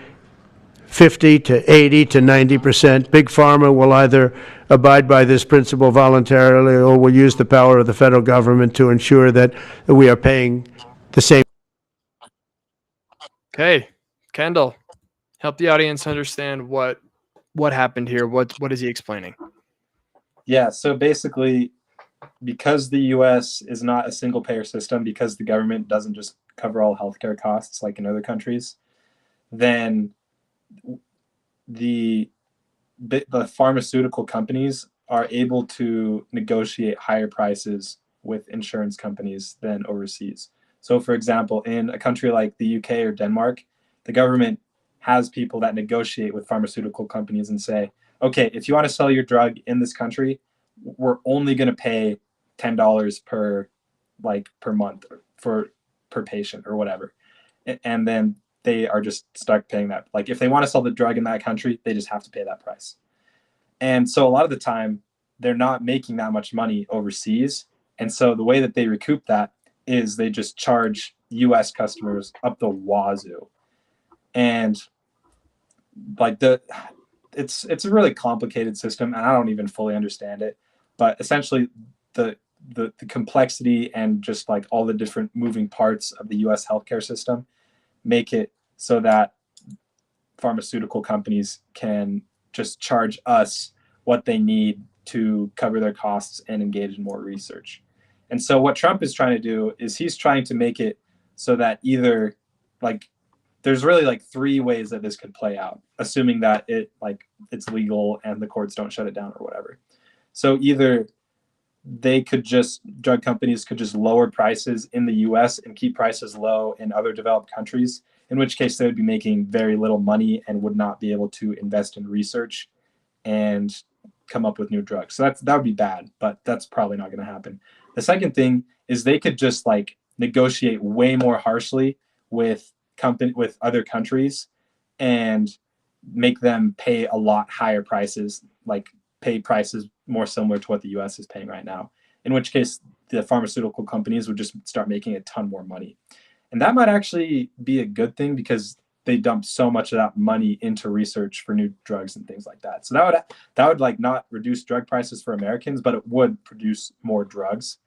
50 to 80 to 90%. Big Pharma will either abide by this principle voluntarily or will use the power of the federal government to ensure that we are paying the same. Okay, Kendall, help the audience understand what happened here. What is he explaining? Yeah, so basically, because the U.S. is not a single payer system, because the government doesn't just cover all healthcare costs like in other countries, then the pharmaceutical companies are able to negotiate higher prices with insurance companies than overseas. So, for example, in a country like the UK or Denmark, the government has people that negotiate with pharmaceutical companies and say, okay, if you want to sell your drug in this country, we're only going to pay $10 per month per patient or whatever. And then they are just stuck paying that. Like if they want to sell the drug in that country, they just have to pay that price. And so a lot of the time they're not making that much money overseas. And so the way that they recoup that is they just charge US customers up the wazoo. And like it's a really complicated system and I don't even fully understand it. But essentially the complexity and just like all the different moving parts of the US healthcare system make it so that pharmaceutical companies can just charge us what they need to cover their costs and engage in more research. And so what Trump is trying to do is he's trying to make it so that either like there's really like three ways that this could play out, assuming that it's legal and the courts don't shut it down or whatever. So either drug companies could just lower prices in the US and keep prices low in other developed countries, in which case they would be making very little money and would not be able to invest in research and come up with new drugs. So that would be bad, but that's probably not going to happen. The second thing is they could just like negotiate way more harshly with other countries and make them pay a lot higher prices, like pay prices more similar to what the US is paying right now, in which case the pharmaceutical companies would just start making a ton more money. And that might actually be a good thing because they dump so much of that money into research for new drugs and things like that. So that would like not reduce drug prices for Americans, but it would produce more drugs.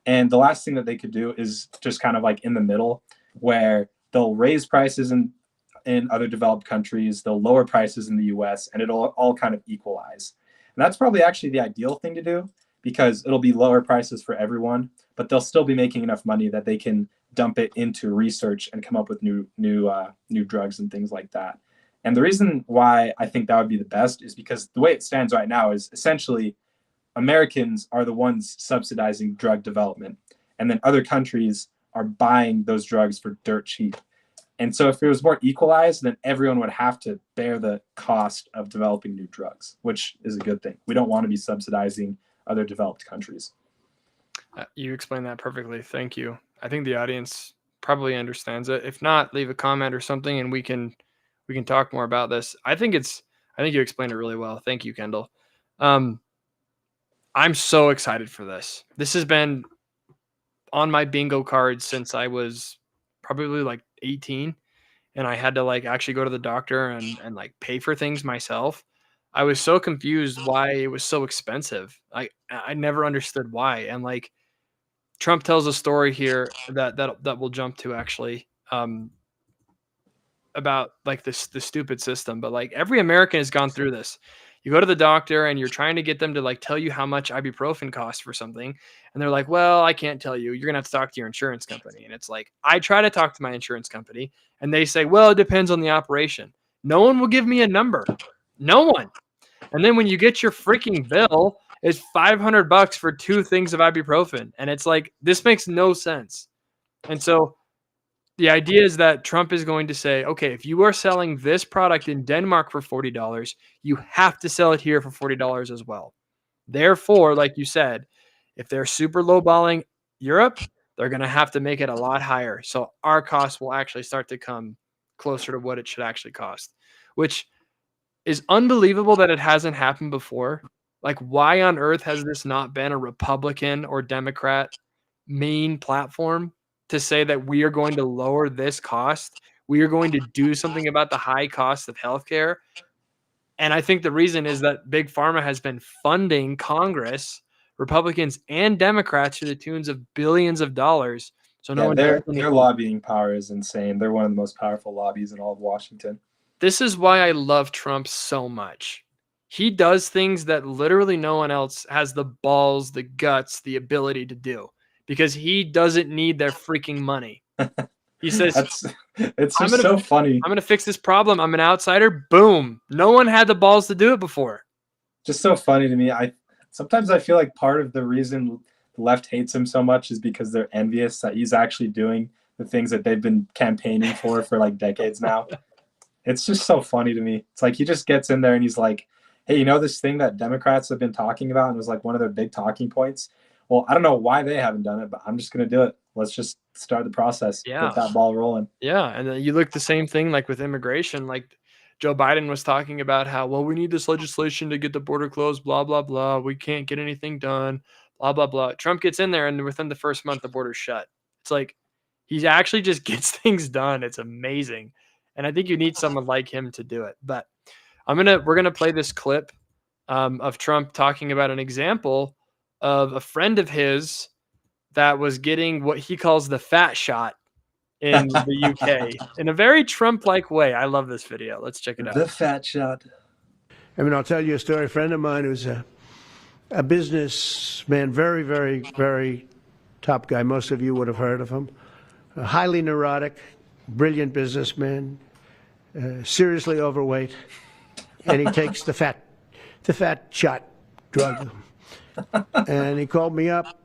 And the last thing that they could do is just kind of like in the middle, where they'll raise prices in other developed countries, they'll lower prices in the US, and it'll all kind of equalize. And that's probably actually the ideal thing to do because it'll be lower prices for everyone, but they'll still be making enough money that they can dump it into research and come up with new drugs and things like that. And the reason why I think that would be the best is because the way it stands right now is essentially Americans are the ones subsidizing drug development, and then other countries are buying those drugs for dirt cheap. And so if it was more equalized, then everyone would have to bear the cost of developing new drugs, which is a good thing. We don't want to be subsidizing other developed countries. You explained that perfectly. Thank you. I think the audience probably understands it. If not, leave a comment or something and we can talk more about this. I think you explained it really well. Thank you, Kendall. I'm so excited for this. This has been on my bingo card since I was probably like 18 and I had to like actually go to the doctor and like pay for things myself. I was so confused why it was so expensive. I never understood why. And like Trump tells a story here that we'll jump to actually about like the stupid system, but like every American has gone through this. You go to the doctor and you're trying to get them to like tell you how much ibuprofen costs for something. And they're like, well, I can't tell you. You're going to have to talk to your insurance company. And it's like, I try to talk to my insurance company and they say, well, it depends on the operation. No one will give me a number. No one. And then when you get your freaking bill, it's $500 for 2 things of ibuprofen. And it's like, this makes no sense. And so the idea is that Trump is going to say, okay, if you are selling this product in Denmark for $40, you have to sell it here for $40 as well. Therefore, like you said, if they're super lowballing Europe, they're going to have to make it a lot higher. So our costs will actually start to come closer to what it should actually cost, which is unbelievable that it hasn't happened before. Like, why on earth has this not been a Republican or Democrat main platform to say that we are going to lower this cost? We are going to do something about the high cost of healthcare. And I think the reason is that Big Pharma has been funding Congress, Republicans and Democrats to the tunes of billions of dollars. So their lobbying power is insane. They're one of the most powerful lobbies in all of Washington. This is why I love Trump so much. He does things that literally no one else has the balls, the guts, the ability to do, because he doesn't need their freaking money. He says, it's just so funny. I'm going to fix this problem. I'm an outsider. Boom. No one had the balls to do it before. Just so funny to me. I sometimes I feel like part of the reason the left hates him so much is because they're envious that he's actually doing the things that they've been campaigning for like decades now. It's just so funny to me. It's like he just gets in there and he's like, hey, you know this thing that Democrats have been talking about and was like one of their big talking points? Well, I don't know why they haven't done it, but I'm just going to do it. Let's just start the process. Yeah. Get that ball rolling. Yeah. And then you look the same thing like with immigration. Like Joe Biden was talking about how, well, we need this legislation to get the border closed, blah, blah, blah. We can't get anything done, blah, blah, blah. Trump gets in there and within the first month, the border's shut. It's like he actually just gets things done. It's amazing. And I think you need someone like him to do it. But we're going to play this clip of Trump talking about an example of a friend of his that was getting what he calls the fat shot in the UK in a very Trump-like way. I love this video. Let's check it out. The fat shot. I mean, I'll tell you a story. A friend of mine who's a businessman, very, very, very top guy. Most of you would have heard of him. A highly neurotic, brilliant businessman, seriously overweight, and he takes the fat shot drug. And he called me up,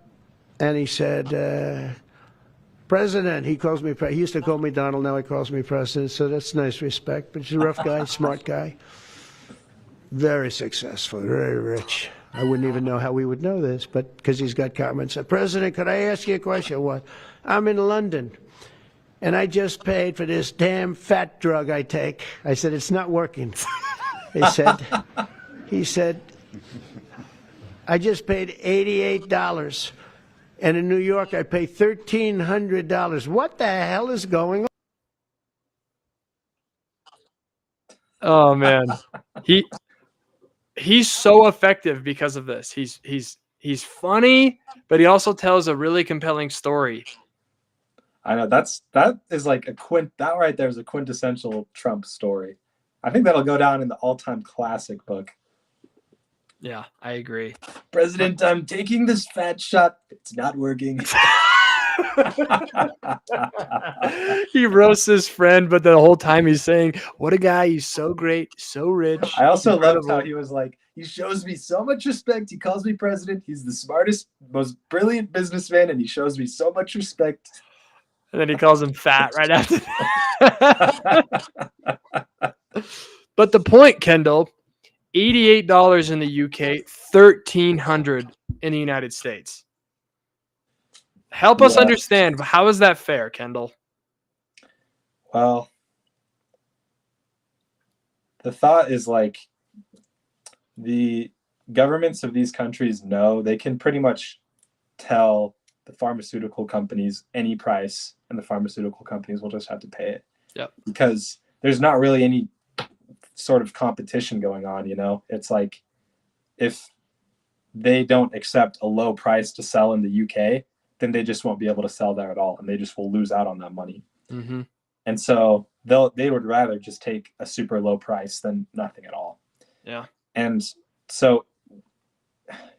and he said, President, he calls me, he used to call me Donald, now he calls me President, so that's nice respect. But he's a rough guy, smart guy, very successful, very rich. I wouldn't even know how we would know this, but because he's got comments. President, could I ask you a question? What? I'm in London, and I just paid for this damn fat drug I take. I said, it's not working. He said, I just paid $88. And in New York, I pay $1,300. What the hell is going on? Oh man, he's so effective because of this. He's funny, but he also tells a really compelling story. I know that is like that right there is a quintessential Trump story. I think that'll go down in the all-time classic book. Yeah, I agree. President, I'm taking this fat shot. It's not working. He roasts his friend, but the whole time he's saying, what a guy. He's so great, so rich. I also loved how he was like, he shows me so much respect. He calls me president. He's the smartest, most brilliant businessman, and he shows me so much respect. And then he calls him fat right after that. But the point, Kendall, $88 in the UK, $1,300 in the United States. Help us understand. How is that fair, Kendall? Well, the thought is like the governments of these countries know they can pretty much tell the pharmaceutical companies any price, and the pharmaceutical companies will just have to pay it. Yep. Because there's not really any sort of competition going on, you know? It's like if they don't accept a low price to sell in the UK, then they just won't be able to sell there at all, and they just will lose out on that money. Mm-hmm. And so they would rather just take a super low price than nothing at all. Yeah. And so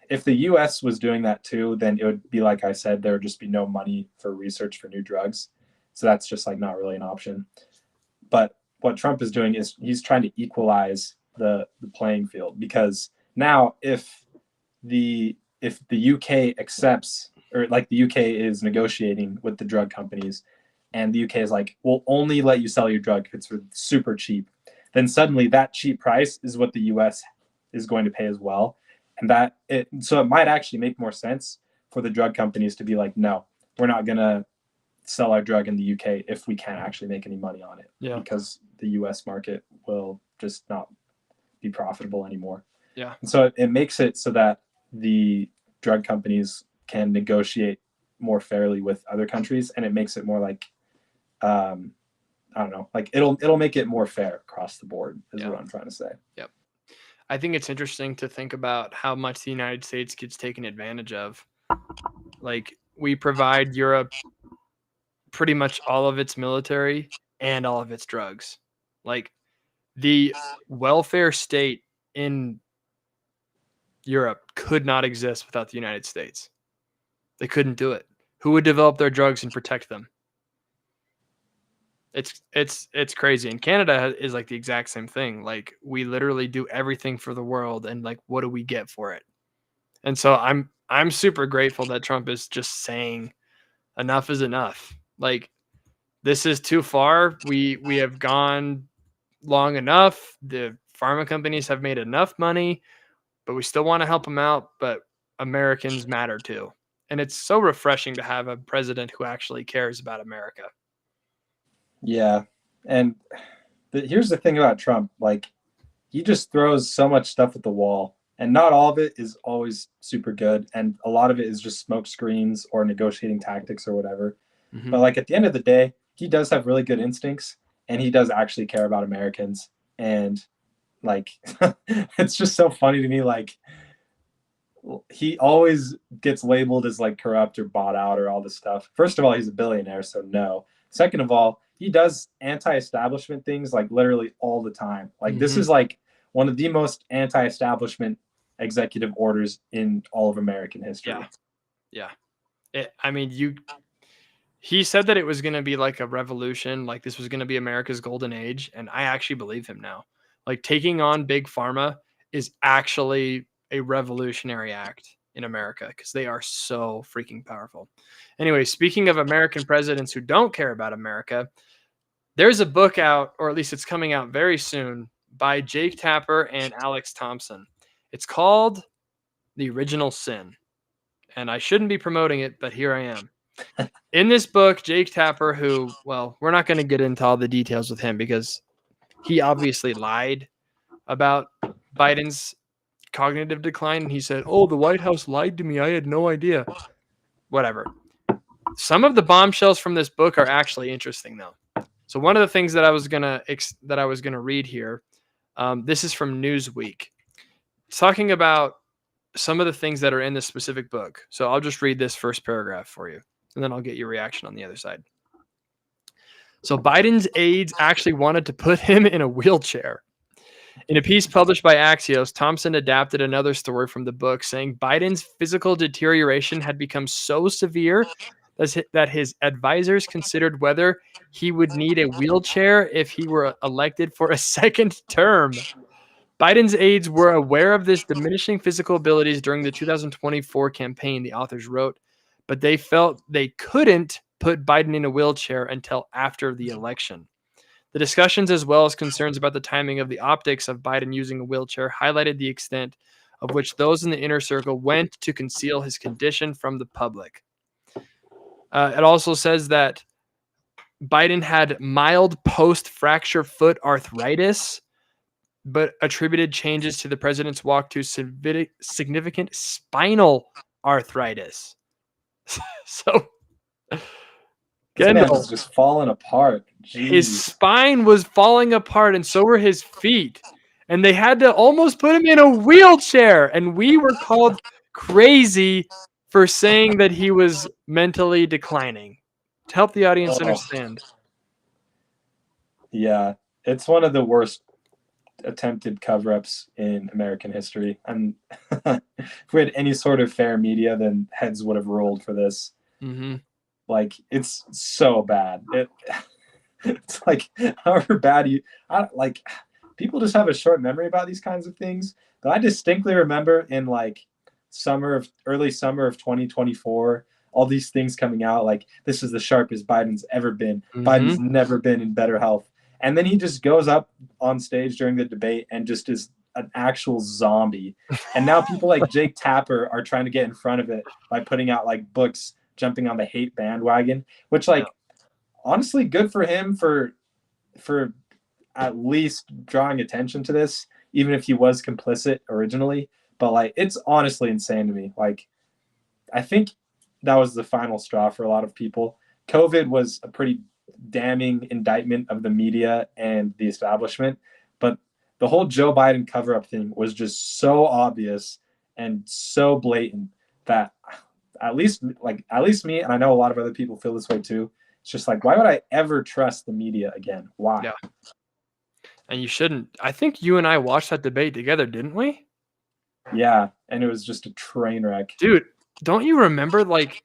if the US was doing that too, then it would be like I said, there would just be no money for research for new drugs. So that's just like not really an option. But what Trump is doing is he's trying to equalize the playing field, because now if the UK accepts, or like the UK is negotiating with the drug companies, and the UK is like, we'll only let you sell your drug if it's super cheap, then suddenly that cheap price is what the US is going to pay as well. And so it might actually make more sense for the drug companies to be like, no, we're not going to sell our drug in the UK if we can't actually make any money on it. Yeah. Because the US market will just not be profitable anymore. Yeah. And so it makes it so that the drug companies can negotiate more fairly with other countries, and it makes it more like, I don't know, like it'll make it more fair across the board is what I'm trying to say. Yep. I think it's interesting to think about how much the United States gets taken advantage of. Like, we provide Europe pretty much all of its military and all of its drugs. Like, the welfare state in Europe could not exist without the United States. They couldn't do it. Who would develop their drugs and protect them? It's crazy. And Canada is like the exact same thing. Like, we literally do everything for the world, and like, what do we get for it? And so I'm super grateful that Trump is just saying enough is enough. Like, this is too far. We have gone long enough. The pharma companies have made enough money, but we still want to help them out. But Americans matter too. And it's so refreshing to have a president who actually cares about America. Yeah. And here's the thing about Trump. Like, he just throws so much stuff at the wall, and not all of it is always super good. And a lot of it is just smoke screens or negotiating tactics or whatever. Mm-hmm. But like, at the end of the day, he does have really good instincts, and he does actually care about Americans. And like, it's just so funny to me. Like, he always gets labeled as like corrupt or bought out or all this stuff. First of all, he's a billionaire, so no. Second of all, he does anti-establishment things like literally all the time. Like, this is like one of the most anti-establishment executive orders in all of American history. Yeah. He said that it was going to be like a revolution, like this was going to be America's golden age, and I actually believe him now. Like, taking on big pharma is actually a revolutionary act in America because they are so freaking powerful. Anyway, speaking of American presidents who don't care about America, there's a book out, or at least it's coming out very soon, by Jake Tapper and Alex Thompson. It's called The Original Sin. And I shouldn't be promoting it, but here I am. In this book, Jake Tapper, who, well, we're not going to get into all the details with him because he obviously lied about Biden's cognitive decline. And he said, "Oh, the White House lied to me. I had no idea." Whatever. Some of the bombshells from this book are actually interesting, though. So one of the things that I was gonna read here, this is from Newsweek. It's talking about some of the things that are in this specific book. So I'll just read this first paragraph for you, and then I'll get your reaction on the other side. So Biden's aides actually wanted to put him in a wheelchair. In a piece published by Axios, Thompson adapted another story from the book, saying Biden's physical deterioration had become so severe that his advisors considered whether he would need a wheelchair if he were elected for a second term. Biden's aides were aware of this diminishing physical abilities during the 2024 campaign, the authors wrote, but they felt they couldn't put Biden in a wheelchair until after the election. The discussions, as well as concerns about the timing of the optics of Biden using a wheelchair, highlighted the extent of which those in the inner circle went to conceal his condition from the public. It also says that Biden had mild post-fracture foot arthritis, but attributed changes to the president's walk to significant spinal arthritis. So, Kendall is just falling apart. Jeez. His spine was falling apart, and so were his feet. And they had to almost put him in a wheelchair. And we were called crazy for saying that he was mentally declining. To help the audience understand. Yeah, it's one of the worst attempted cover-ups in American history. And if we had any sort of fair media, then heads would have rolled for this. Mm-hmm. Like, it's so bad. It's like, however bad people just have a short memory about these kinds of things. But I distinctly remember in like early summer of 2024, all these things coming out like, this is the sharpest Biden's ever been. Mm-hmm. Biden's never been in better health. And then he just goes up on stage during the debate and just is an actual zombie. And now people like Jake Tapper are trying to get in front of it by putting out like books, jumping on the hate bandwagon, which honestly, good for him for at least drawing attention to this, even if he was complicit originally. But like, it's honestly insane to me. Like, I think that was the final straw for a lot of people. COVID was a pretty damning indictment of the media and the establishment, but the whole Joe Biden cover-up thing was just so obvious and so blatant that at least me, and I know a lot of other people feel this way too. It's just like, why would I ever trust the media again? Why? Yeah. And you shouldn't. I think you and I watched that debate together, didn't we? Yeah, and it was just a train wreck. Dude, don't you remember, like,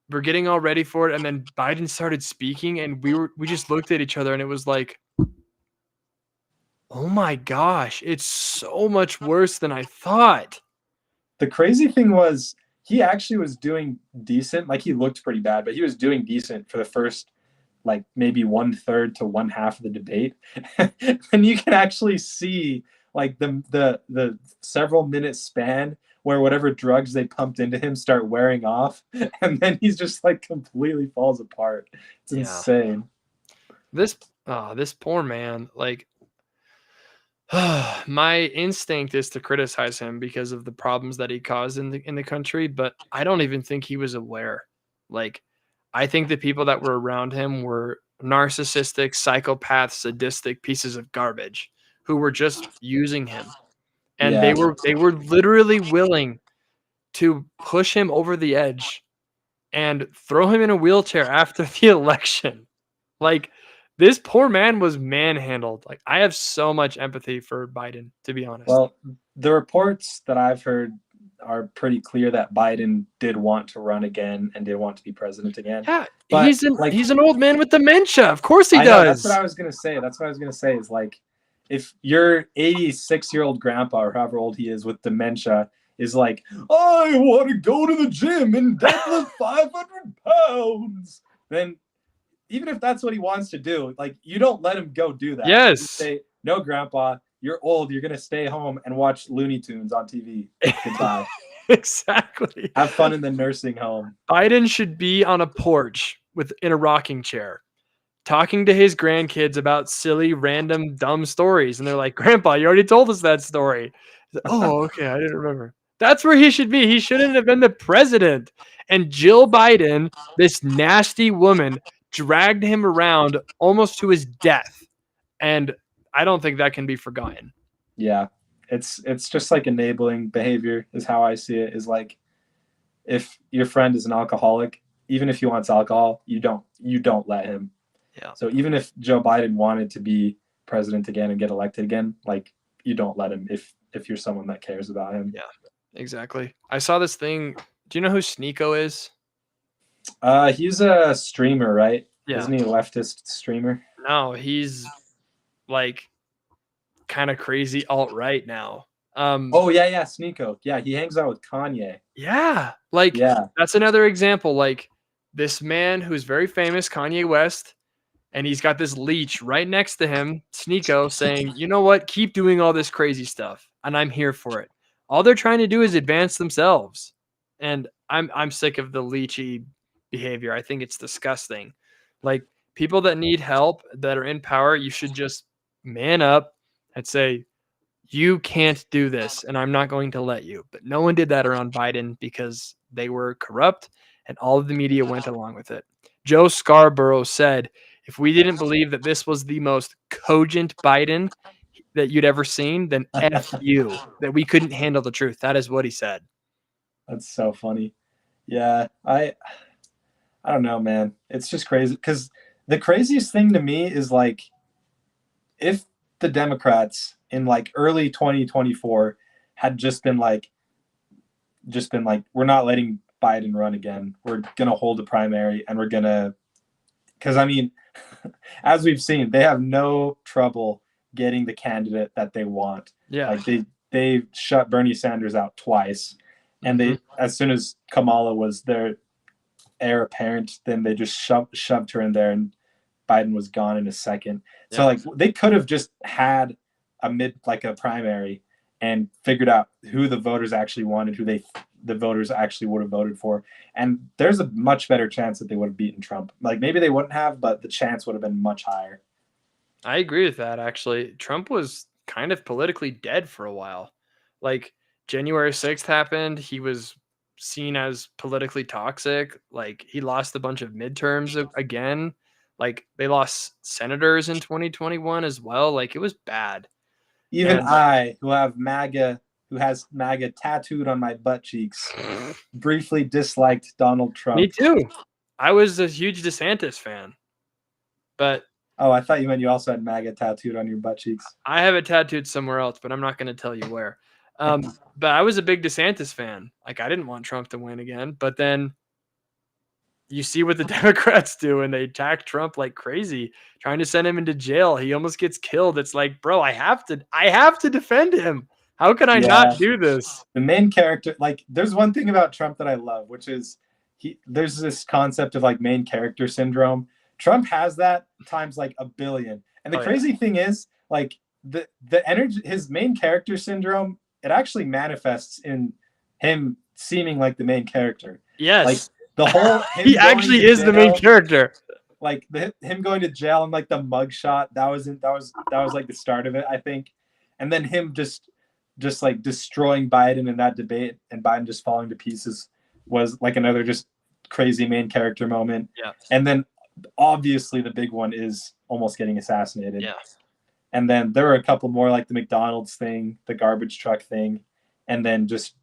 we're getting all ready for it, and then Biden started speaking, and we just looked at each other, and it was like, oh my gosh, it's so much worse than I thought. the crazy thing was he actually was doing decent. Like he looked pretty bad, but he was doing decent for the first like maybe 1/3 to 1/2 of the debate. And you can actually see like the several minute span where whatever drugs they pumped into him start wearing off, and then he's just like completely falls apart. It's insane. This poor man, like my instinct is to criticize him because of the problems that he caused in the country, but I don't even think he was aware. Like, I think the people that were around him were narcissistic, psychopath, sadistic pieces of garbage who were just using him. And they were literally willing to push him over the edge and throw him in a wheelchair after the election. Like, this poor man was manhandled. Like, I have so much empathy for Biden, to be honest. Well, the reports that I've heard are pretty clear that Biden did want to run again and did want to be president again. Yeah, but he's an old man with dementia. Of course he does. That's what I was gonna say. Is like, if your 86-year-old grandpa or however old he is with dementia is like, I want to go to the gym and deadlift 500 pounds, then even if that's what he wants to do, like, you don't let him go do that. Yes. You say, no, grandpa, you're old. You're going to stay home and watch Looney Tunes on TV. Goodbye. Exactly. Have fun in the nursing home. Biden should be on a porch in a rocking chair, talking to his grandkids about silly, random, dumb stories. And they're like, Grandpa, you already told us that story. Like, oh, okay. I didn't remember. That's where he should be. He shouldn't have been the president. And Jill Biden, this nasty woman, dragged him around almost to his death. And I don't think that can be forgotten. Yeah. It's just like enabling behavior is how I see it. Is like, if your friend is an alcoholic, even if he wants alcohol, you don't let him. Yeah. So even if Joe Biden wanted to be president again and get elected again, like, you don't let him if you're someone that cares about him. Yeah, exactly. I saw this thing. Do you know who Sneeko is? He's a streamer, right? Yeah. Isn't he a leftist streamer? No, he's like kind of crazy alt-right now. Oh yeah, Sneeko. Yeah, he hangs out with Kanye. Yeah, like, yeah, that's another example. Like, this man who's very famous, Kanye West, and he's got this leech right next to him, Sneeko, saying, you know what, keep doing all this crazy stuff, and I'm here for it. All they're trying to do is advance themselves, and I'm sick of the leechy behavior. I think it's disgusting. Like, people that need help, that are in power, you should just man up and say, you can't do this, and I'm not going to let you. But no one did that around Biden because they were corrupt, and all of the media went along with it. Joe Scarborough said, if we didn't believe that this was the most cogent Biden that you'd ever seen, then F you, that we couldn't handle the truth. That is what he said. That's so funny. Yeah, I don't know, man. It's just crazy, because the craziest thing to me is, like, if the Democrats in like early 2024 had just been like, we're not letting Biden run again. We're going to hold a primary, and we're going to, because I mean, as we've seen, they have no trouble getting the candidate that they want. Yeah. Like, they shut Bernie Sanders out twice, and they, as soon as Kamala was their heir apparent, then they just shoved her in there, and Biden was gone in a second. Yeah. So like, they could have just had a primary and figured out who the voters actually wanted, who the voters actually would have voted for. And there's a much better chance that they would have beaten Trump. Like, maybe they wouldn't have, but the chance would have been much higher. I agree with that, actually. Trump was kind of politically dead for a while. Like, January 6th happened. He was seen as politically toxic. Like, he lost a bunch of midterms again. Like, they lost senators in 2021 as well. Like, it was bad. Even I, who has MAGA tattooed on my butt cheeks, briefly disliked Donald Trump. Me too. I was a huge DeSantis fan. But oh, I thought you meant you also had MAGA tattooed on your butt cheeks. I have it tattooed somewhere else, but I'm not going to tell you where. But I was a big DeSantis fan. Like, I didn't want Trump to win again. But then you see what the Democrats do, and they attack Trump like crazy, trying to send him into jail. He almost gets killed. It's like, bro, I have to defend him. How can I not do this? The main character, like, there's one thing about Trump that I love, which is there's this concept of like main character syndrome. Trump has that times like 1 billion. And the crazy thing is, like, the energy, his main character syndrome, it actually manifests in him seeming like the main character. Yes. Like the whole he actually is the main character. Like him going to jail and like the mugshot, that was like the start of it, I think. And then him just like destroying Biden in that debate and Biden just falling to pieces was like another just crazy main character moment. Yeah. And then obviously the big one is almost getting assassinated. Yeah. And then there were a couple more, like the McDonald's thing, the garbage truck thing, and then just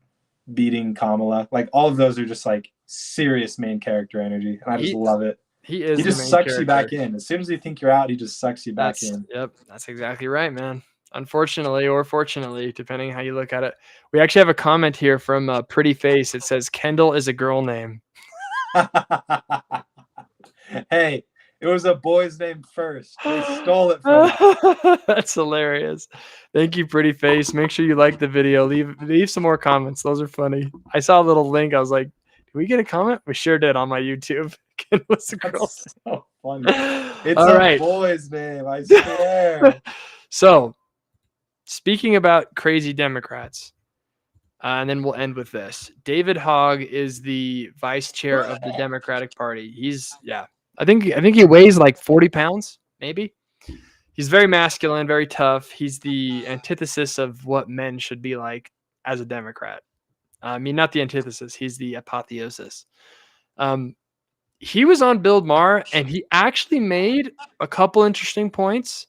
beating Kamala. Like all of those are just like serious main character energy. And I just love it. He just sucks you back in. As soon as you think you're out, he just sucks you back in. Yep. That's exactly right, man. Unfortunately or fortunately, depending how you look at it. We actually have a comment here from Pretty Face. It says Kendall is a girl name. Hey, it was a boy's name first. They stole it from me. That's hilarious. Thank you, Pretty Face. Make sure you like the video. Leave some more comments. Those are funny. I saw a little link. I was like, did we get a comment? We sure did on my YouTube. Kendall's a girl. That's so funny. It's a boy's name, I swear. So, speaking about crazy Democrats, and then we'll end with this. David Hogg is the vice chair of the Democratic Party. I think he weighs like 40 pounds, maybe. He's very masculine, very tough. He's the antithesis of what men should be like as a Democrat. I mean, not the antithesis. He's the apotheosis. He was on Bill Maher, and he actually made a couple interesting points.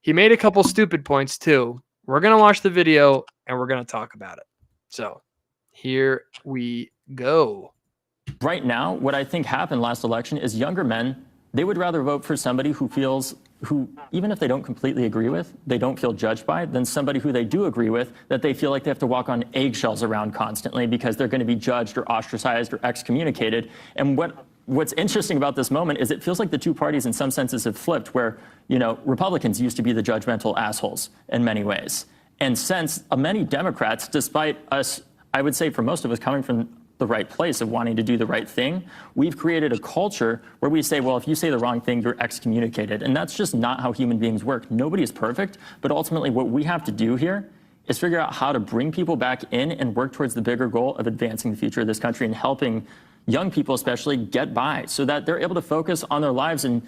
He made a couple stupid points, too. We're going to watch the video, and we're going to talk about it. So here we go. Right now, what I think happened last election is younger men, they would rather vote for somebody who even if they don't completely agree with, they don't feel judged by, than somebody who they do agree with, that they feel like they have to walk on eggshells around constantly because they're going to be judged or ostracized or excommunicated. And what's interesting about this moment is it feels like the two parties in some senses have flipped, where, Republicans used to be the judgmental assholes in many ways. And since many Democrats, despite us, I would say for most of us coming from the right place of wanting to do the right thing, we've created a culture where we say, well, if you say the wrong thing, you're excommunicated. And that's just not how human beings work. Nobody is perfect, but ultimately what we have to do here is figure out how to bring people back in and work towards the bigger goal of advancing the future of this country and helping young people especially get by so that they're able to focus on their lives and,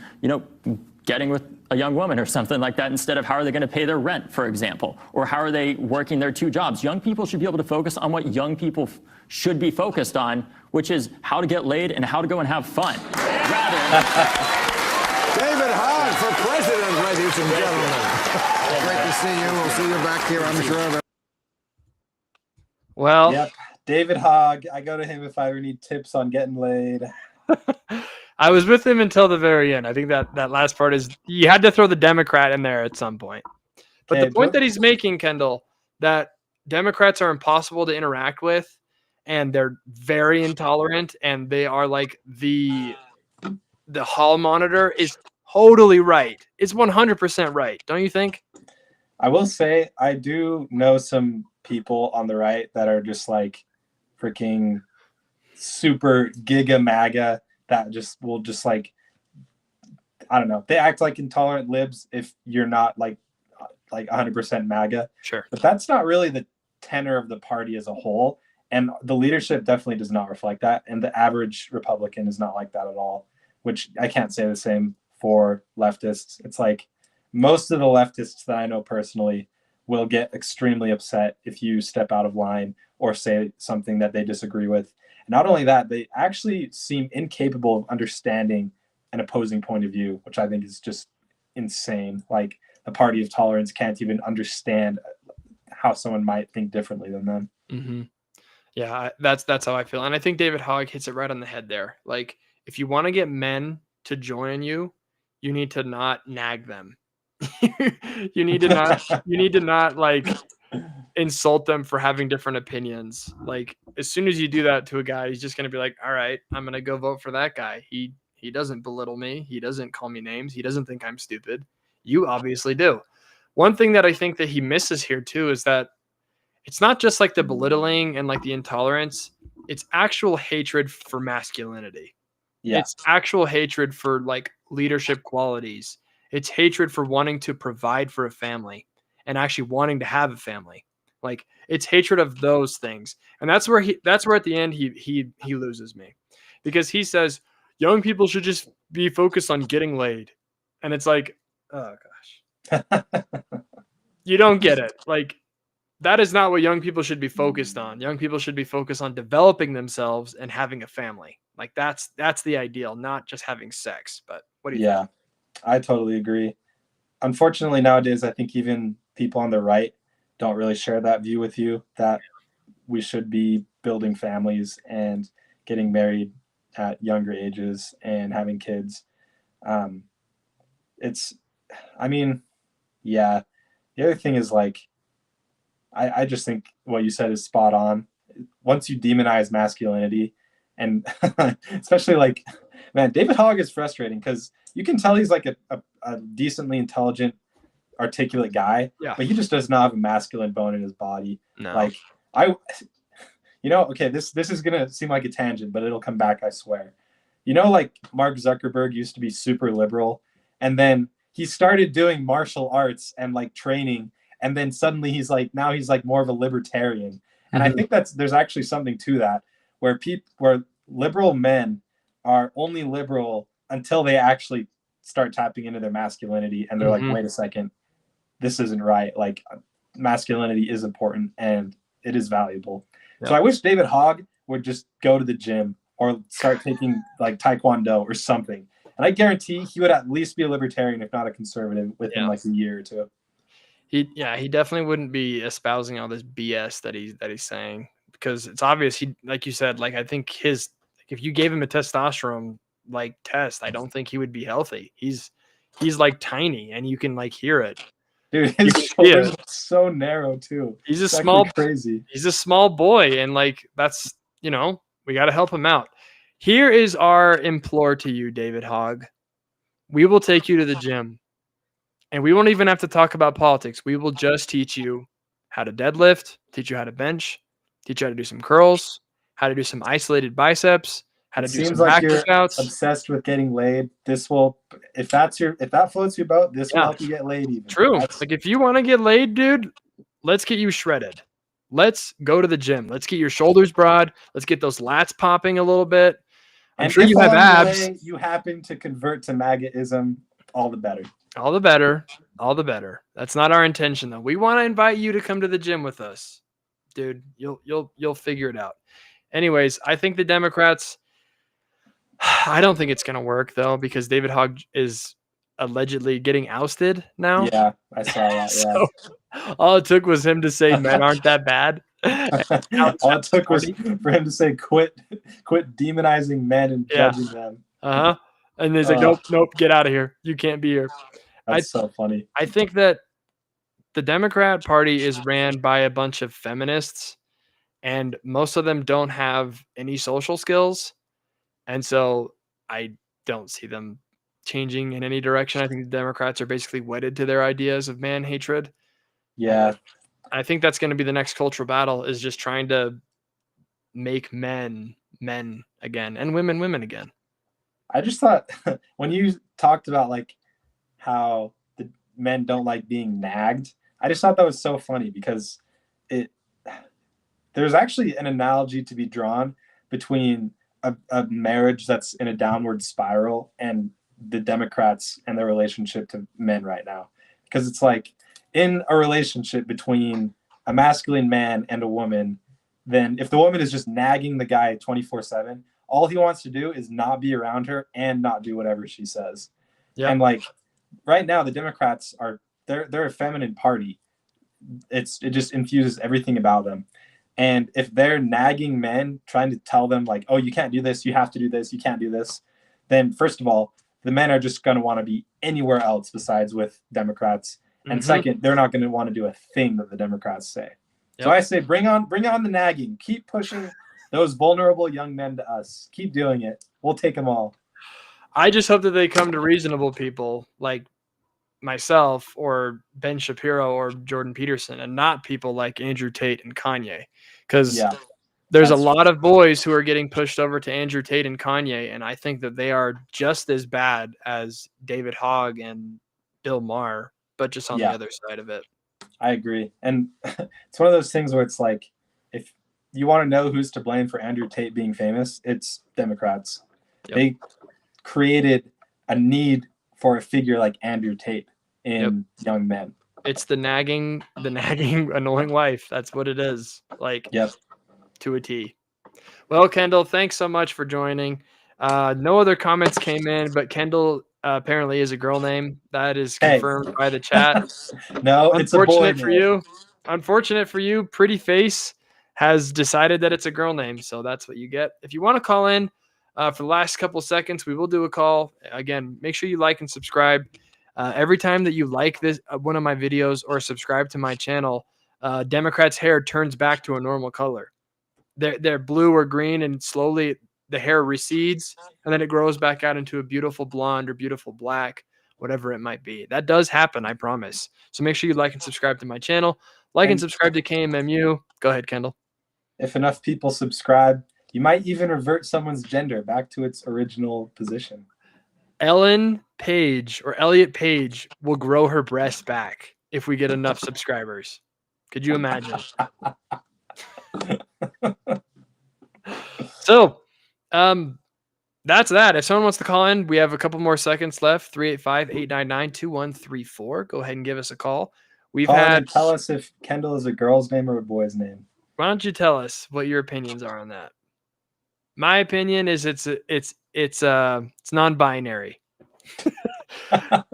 getting with a young woman or something like that, instead of how are they going to pay their rent, for example, or how are they working their 2 jobs. Young people should be able to focus on what young people should be focused on, which is how to get laid and how to go and have fun. David Hogg for president, ladies and gentlemen. Great to see you. We'll see you back here, I'm sure. Well, yep. David Hogg. I go to him if I ever need tips on getting laid. I was with him until the very end. I think that last part is you had to throw the Democrat in there at some point. But the point that he's making, Kendall, that Democrats are impossible to interact with and they're very intolerant and they are like the hall monitor is totally right. It's 100% right. Don't you think? I will say I do know some people on the right that are just like freaking super giga MAGA that will just like, I don't know. They act like intolerant libs if you're not like 100% MAGA. Sure. But that's not really the tenor of the party as a whole. And the leadership definitely does not reflect that. And the average Republican is not like that at all, which I can't say the same for leftists. It's like most of the leftists that I know personally will get extremely upset if you step out of line or say something that they disagree with. And not only that, they actually seem incapable of understanding an opposing point of view, which I think is just insane. Like the party of tolerance can't even understand how someone might think differently than them. Mm-hmm. Yeah, that's how I feel. And I think David Hogg hits it right on the head there. Like, if you want to get men to join you, you need to not nag them. you need to not like insult them for having different opinions. Like, as soon as you do that to a guy, he's just going to be like, all right, I'm going to go vote for that guy. He doesn't belittle me. He doesn't call me names. He doesn't think I'm stupid. You obviously do. One thing that I think that he misses here too is that it's not just like the belittling and like the intolerance. It's actual hatred for masculinity. Yeah. It's actual hatred for like leadership qualities. It's hatred for wanting to provide for a family and actually wanting to have a family. Like it's hatred of those things. And that's where at the end he loses me, because he says young people should just be focused on getting laid. And it's like, oh gosh, you don't get it. Like, that is not what young people should be focused on. Young people should be focused on developing themselves and having a family. Like that's the ideal, not just having sex. But what do you think? Yeah, I totally agree. Unfortunately, nowadays, I think even people on the right don't really share that view with you, that we should be building families and getting married at younger ages and having kids. Yeah. The other thing is like, I just think what you said is spot on. Once you demonize masculinity, and especially like, man, David Hogg is frustrating because you can tell he's like a decently intelligent, articulate guy, but he just does not have a masculine bone in his body. No. Like okay, this is gonna seem like a tangent, but it'll come back, I swear. Like Mark Zuckerberg used to be super liberal, and then he started doing martial arts and like training, and then suddenly he's like more of a libertarian. And I think there's actually something to that, where liberal men are only liberal until they actually start tapping into their masculinity, and they're like, wait a second, this isn't right. Like, masculinity is important and it is valuable. So I wish David Hogg would just go to the gym or start taking like Taekwondo or something. And I guarantee he would at least be a libertarian, if not a conservative, within like a year or two. He definitely wouldn't be espousing all this BS that he's saying, because it's obvious he, like you said, like I think if you gave him a testosterone like test, I don't think he would be healthy. He's like tiny, and you can like hear it. Dude, his shoulders are so narrow too. He's crazy. He's a small boy, and like that's, we got to help him out. Here is our implore to you, David Hogg. We will take you to the gym, and we won't even have to talk about politics. We will just teach you how to deadlift, teach you how to bench, teach you how to do some curls, how to do some isolated biceps, how to do some back workouts. Obsessed with getting laid. This will, if that floats your boat, this will help you get laid even. True. Like if you want to get laid, dude, let's get you shredded. Let's go to the gym. Let's get your shoulders broad. Let's get those lats popping a little bit. I'm sure you have abs. You happen to convert to MAGAism, all the better. All the better. All the better. That's not our intention, though. We want to invite you to come to the gym with us, dude. You'll figure it out. Anyways, I think the Democrats. I don't think it's gonna work though, because David Hogg is allegedly getting ousted now. Yeah, I saw that. So all it took was him to say men aren't that bad. All it took was for him to say quit demonizing men and judging them. And he's like, nope, get out of here. You can't be here. That's so funny. I think that the Democrat Party is ran by a bunch of feminists, and most of them don't have any social skills. And so I don't see them changing in any direction. I think the Democrats are basically wedded to their ideas of man hatred. Yeah. I think that's going to be the next cultural battle, is just trying to make men again and women again. I just thought when you talked about like how the men don't like being nagged, I just thought that was so funny, because there's actually an analogy to be drawn between a marriage that's in a downward spiral and the Democrats and their relationship to men right now. Because it's like, in a relationship between a masculine man and a woman, then if the woman is just nagging the guy 24/7, all he wants to do is not be around her and not do whatever she says. Yeah. And like right now, the Democrats they're a feminine party. It just infuses everything about them. And if they're nagging men, trying to tell them like, oh, you can't do this, you have to do this, you can't do this, then first of all, the men are just going to want to be anywhere else besides with Democrats. And second, they're not going to want to do a thing that the Democrats say. Yep. So I say, bring on the nagging. Keep pushing those vulnerable young men to us. Keep doing it. We'll take them all. I just hope that they come to reasonable people. Like, myself or Ben Shapiro or Jordan Peterson, and not people like Andrew Tate and Kanye. Because there's a lot of boys who are getting pushed over to Andrew Tate and Kanye, and I think that they are just as bad as David Hogg and Bill Maher, but just on the other side of it. I agree. And it's one of those things where it's like, if you want to know who's to blame for Andrew Tate being famous, it's Democrats. They created a need for a figure like Andrew Tate in young men. It's the nagging, annoying wife. That's what it is. Like, to a T. Well, Kendall, thanks so much for joining. No other comments came in, but Kendall apparently is a girl name. That is confirmed by the chat. No, it's a boy for you. Unfortunate for you, Pretty Face has decided that it's a girl name, so that's what you get. If you want to call in for the last couple seconds, we will do a call. Again, make sure you like and subscribe. Every time that you like this one of my videos or subscribe to my channel, Democrats' hair turns back to a normal color. They're blue or green, and slowly the hair recedes, and then it grows back out into a beautiful blonde or beautiful black, whatever it might be. That does happen, I promise. So make sure you like and subscribe to my channel. Like and subscribe to KMMU. Go ahead, Kendall. If enough people subscribe, you might even revert someone's gender back to its original position. Ellen Page or Elliot Page will grow her breasts back if we get enough subscribers. Could you imagine? So, that's that. If someone wants to call in, we have a couple more seconds left. 385-899-2134. Go ahead and give us a call. Tell us if Kendall is a girl's name or a boy's name. Why don't you tell us what your opinions are on that? My opinion is it's non-binary.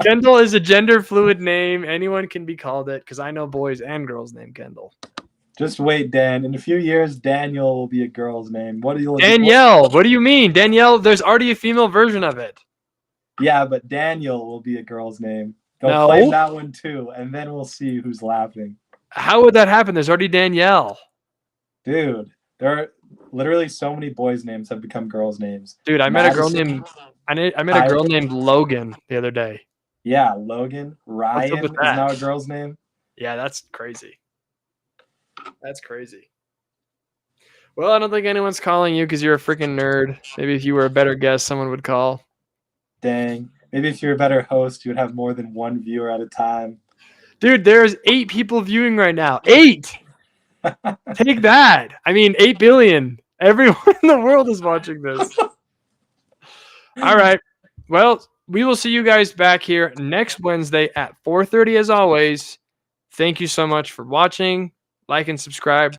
Kendall is a gender fluid name. Anyone can be called it, because I know boys and girls named Kendall. Just wait, Dan. In a few years, Daniel will be a girl's name. Danielle? What do you mean? Danielle, there's already a female version of it. Yeah, but Daniel will be a girl's name. They'll play that one too, and then we'll see who's laughing. How would that happen? There's already Danielle. Dude, there are literally so many boys' names have become girls' names. Dude, I met a girl named Logan the other day. Yeah, Logan. Ryan is now a girl's name. Yeah, that's crazy. That's crazy. Well, I don't think anyone's calling you because you're a freaking nerd. Maybe if you were a better guest, someone would call. Dang. Maybe if you're a better host, you would have more than one viewer at a time. Dude, there's 8 people viewing right now. 8! Take that. I mean, 8 billion. Everyone in the world is watching this. All right. Well, we will see you guys back here next Wednesday at 4:30 as always. Thank you so much for watching. Like and subscribe.